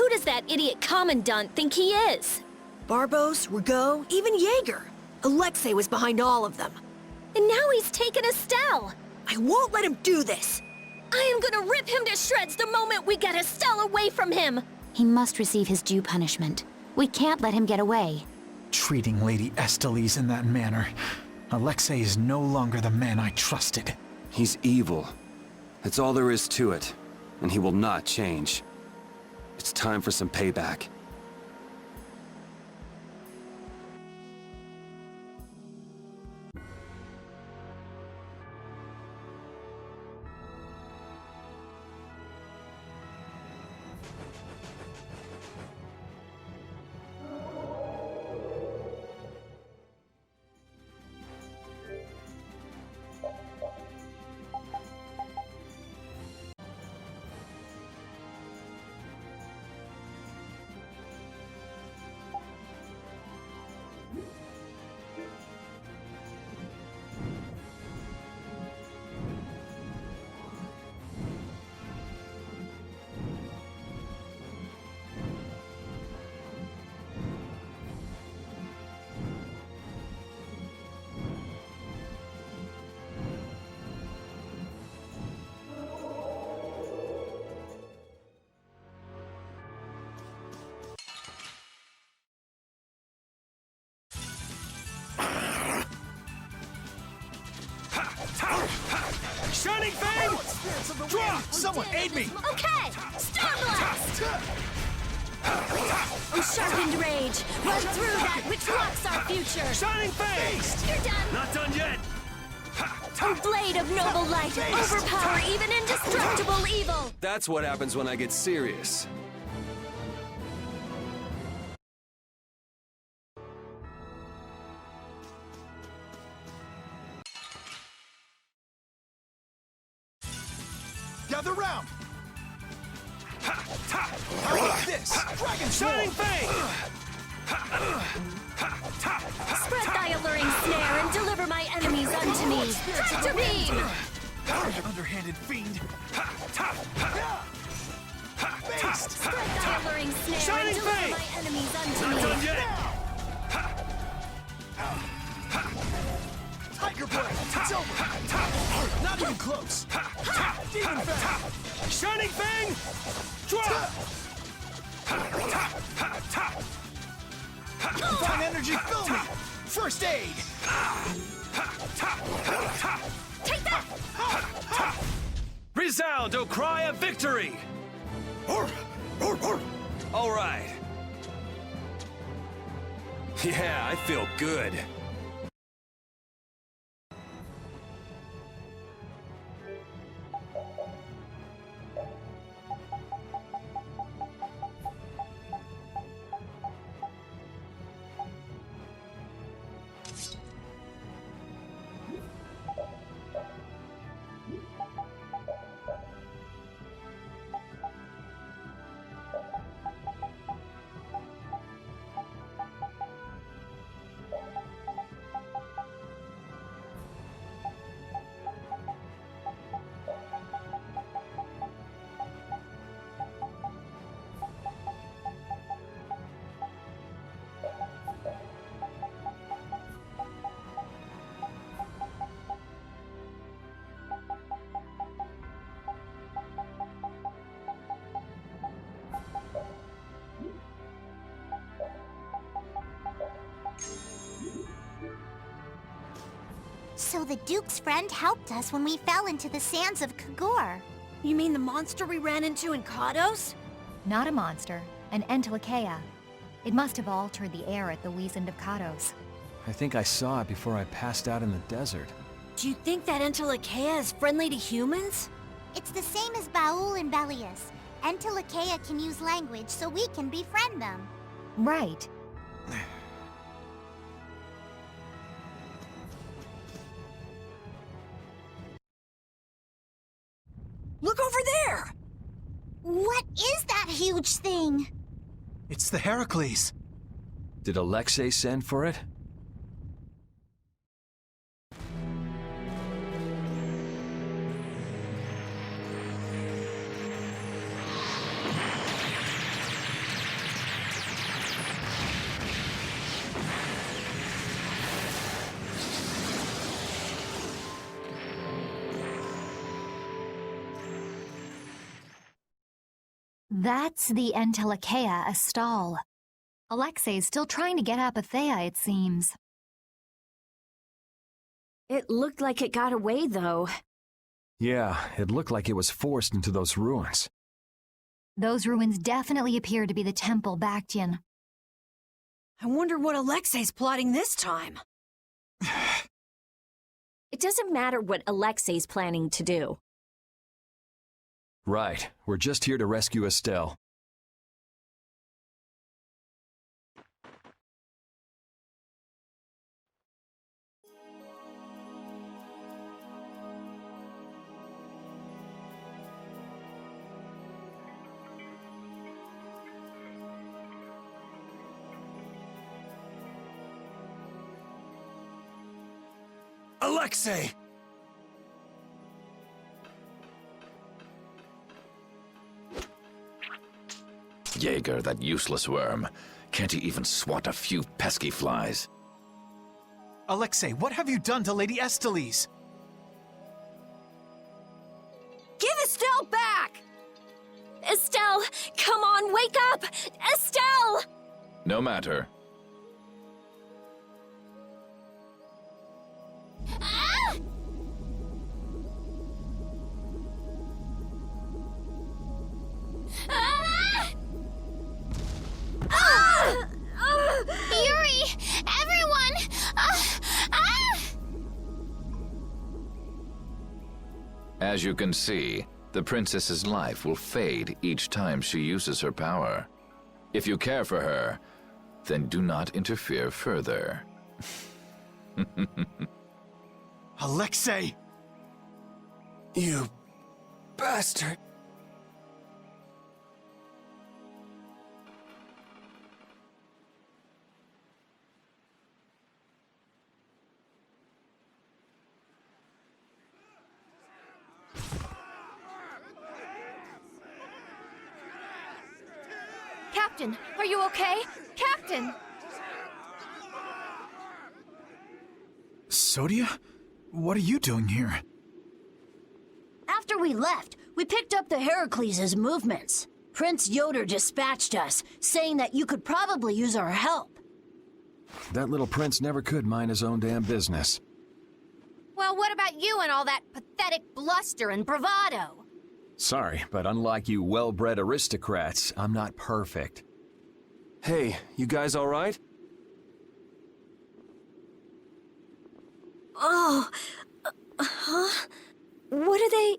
Who does that idiot commandant think he is? Barbos, Rigaud, even Jaeger. Alexei was behind all of them. And now he's taken Estelle. I won't let him do this. I am gonna rip him to shreds the moment we get Estelle away from him. He must receive his due punishment. We can't let him get away. Treating Lady Estellise in that manner. Alexei is no longer the man I trusted. He's evil. That's all there is to it. And he will not change. It's time for some payback. Drop! Someone aid me! Okay! Storm Blast! Oh, sharpened rage! Run through that which blocks our future! Shining Face! You're done! Not done yet! Oh, blade of noble light! Overpower even indestructible evil! That's what happens when I get serious. Gather round! How about this? Dragon Shining Fang! Spread thy alluring snare and deliver my enemies unto me! Tractor beam! Underhanded fiend! Spread thy alluring snare Shining and deliver Fang! my enemies unto Not me! done yet! Tiger Blade! It's over! Not even close! Demon Fang! Shining Fang! Drop! Divine energy, fill me! First aid! Take that! Resound, O cry of victory! All right. Yeah, I feel good. So the Duke's friend helped us when we fell into the sands of Kagor. You mean the monster we ran into in Kados? Not a monster, an Entelekea. It must have altered the air at the Wiesent of Kados. I think I saw it before I passed out in the desert. Do you think that Entelekea is friendly to humans? It's the same as Baul and Belius. Entelekea can use language, so we can befriend them. Right. Look over there! What is that huge thing? It's the Heracles. Did Alexei send for it? That's the Entelekea Astal. Alexei's still trying to get Apathea, it seems. It looked like it got away, though. Yeah, it looked like it was forced into those ruins. Those ruins definitely appear to be the Temple Bactian. I wonder what Alexei's plotting this time. It doesn't matter what Alexei's planning to do. Right, we're just here to rescue Estelle. Alexei! Jaeger, that useless worm. Can't he even swat a few pesky flies? Alexei, what have you done to Lady Estellise? Give Estelle back! Estelle, come on, wake up! Estelle! No matter. As you can see, the princess's life will fade each time she uses her power. If you care for her, then do not interfere further. Alexei! You bastard. Captain, are you okay? Captain! Sodia? What are you doing here? After we left, we picked up the Heracles' movements. Prince Yoder dispatched us, saying that you could probably use our help. That little prince never could mind his own damn business. Well, what about you and all that pathetic bluster and bravado? Sorry, but unlike you well-bred aristocrats, I'm not perfect. Hey, you guys all right? Oh, huh? What are they?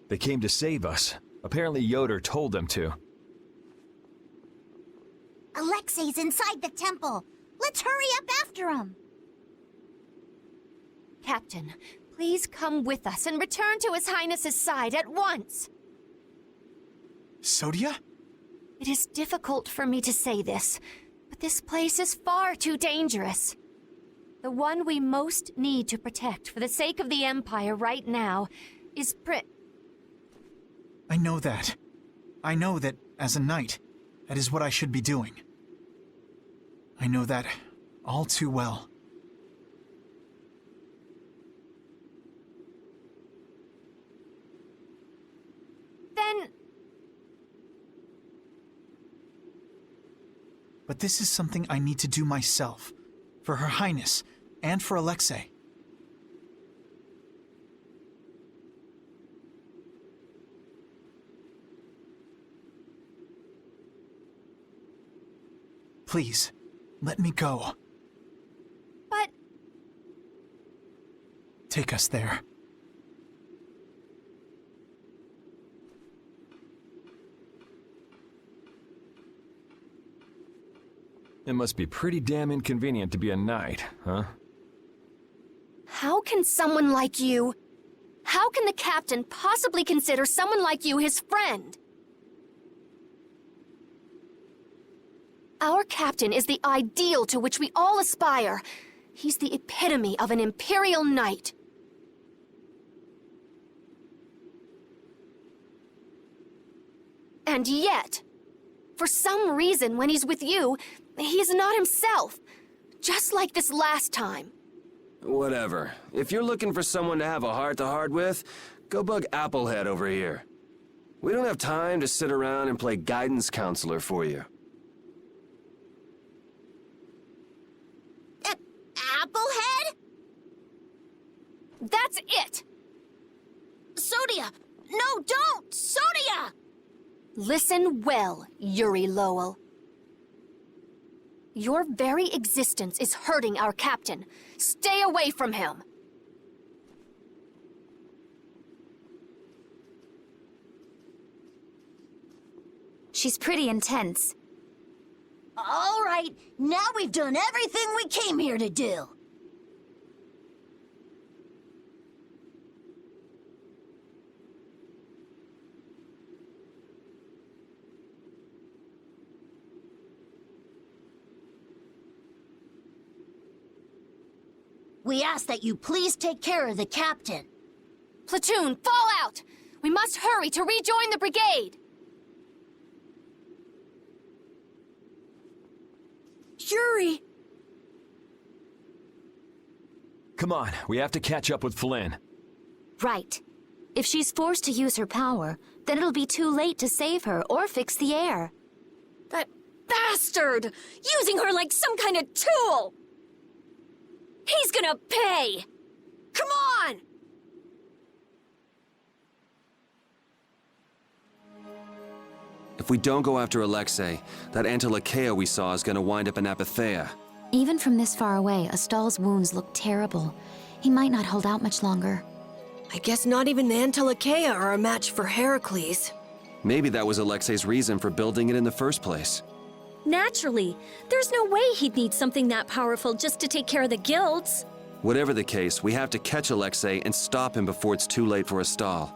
They came to save us. Apparently Yoder told them to. Alexei's inside the temple. Let's hurry up after him. Captain, please come with us and return to His Highness's side at once. Sodia? It is difficult for me to say this, but this place is far too dangerous. The one we most need to protect for the sake of the Empire right now is I know that. I know that, as a knight, that is what I should be doing. I know that all too well. Then... But this is something I need to do myself. For Her Highness, and for Alexei. Please, let me go. But... Take us there. It must be pretty damn inconvenient to be a knight, huh? How can someone like you... How can the captain possibly consider someone like you his friend? Our captain is the ideal to which we all aspire. He's the epitome of an imperial knight. And yet, for some reason when he's with you, he's not himself. Just like this last time. Whatever. If you're looking for someone to have a heart-to-heart with, go bug Applehead over here. We don't have time to sit around and play guidance counselor for you. Applehead? That's it! Sodia! No, don't! Sodia! Listen well, Yuri Lowell. Your very existence is hurting our captain. Stay away from him. She's pretty intense. All right, now we've done everything we came here to do. We ask that you please take care of the captain. Platoon, fall out! We must hurry to rejoin the brigade! Yuri! Come on, we have to catch up with Flynn. Right. If she's forced to use her power, then it'll be too late to save her or fix the air. That bastard! Using her like some kind of tool! He's gonna pay! Come on! If we don't go after Alexei, that Antilakea we saw is gonna wind up in Apatheia. Even from this far away, Astal's wounds look terrible. He might not hold out much longer. I guess not even the Entelecheia are a match for Heracles. Maybe that was Alexei's reason for building it in the first place. Naturally. There's no way he'd need something that powerful just to take care of the guilds. Whatever the case, we have to catch Alexei and stop him before it's too late for a stall.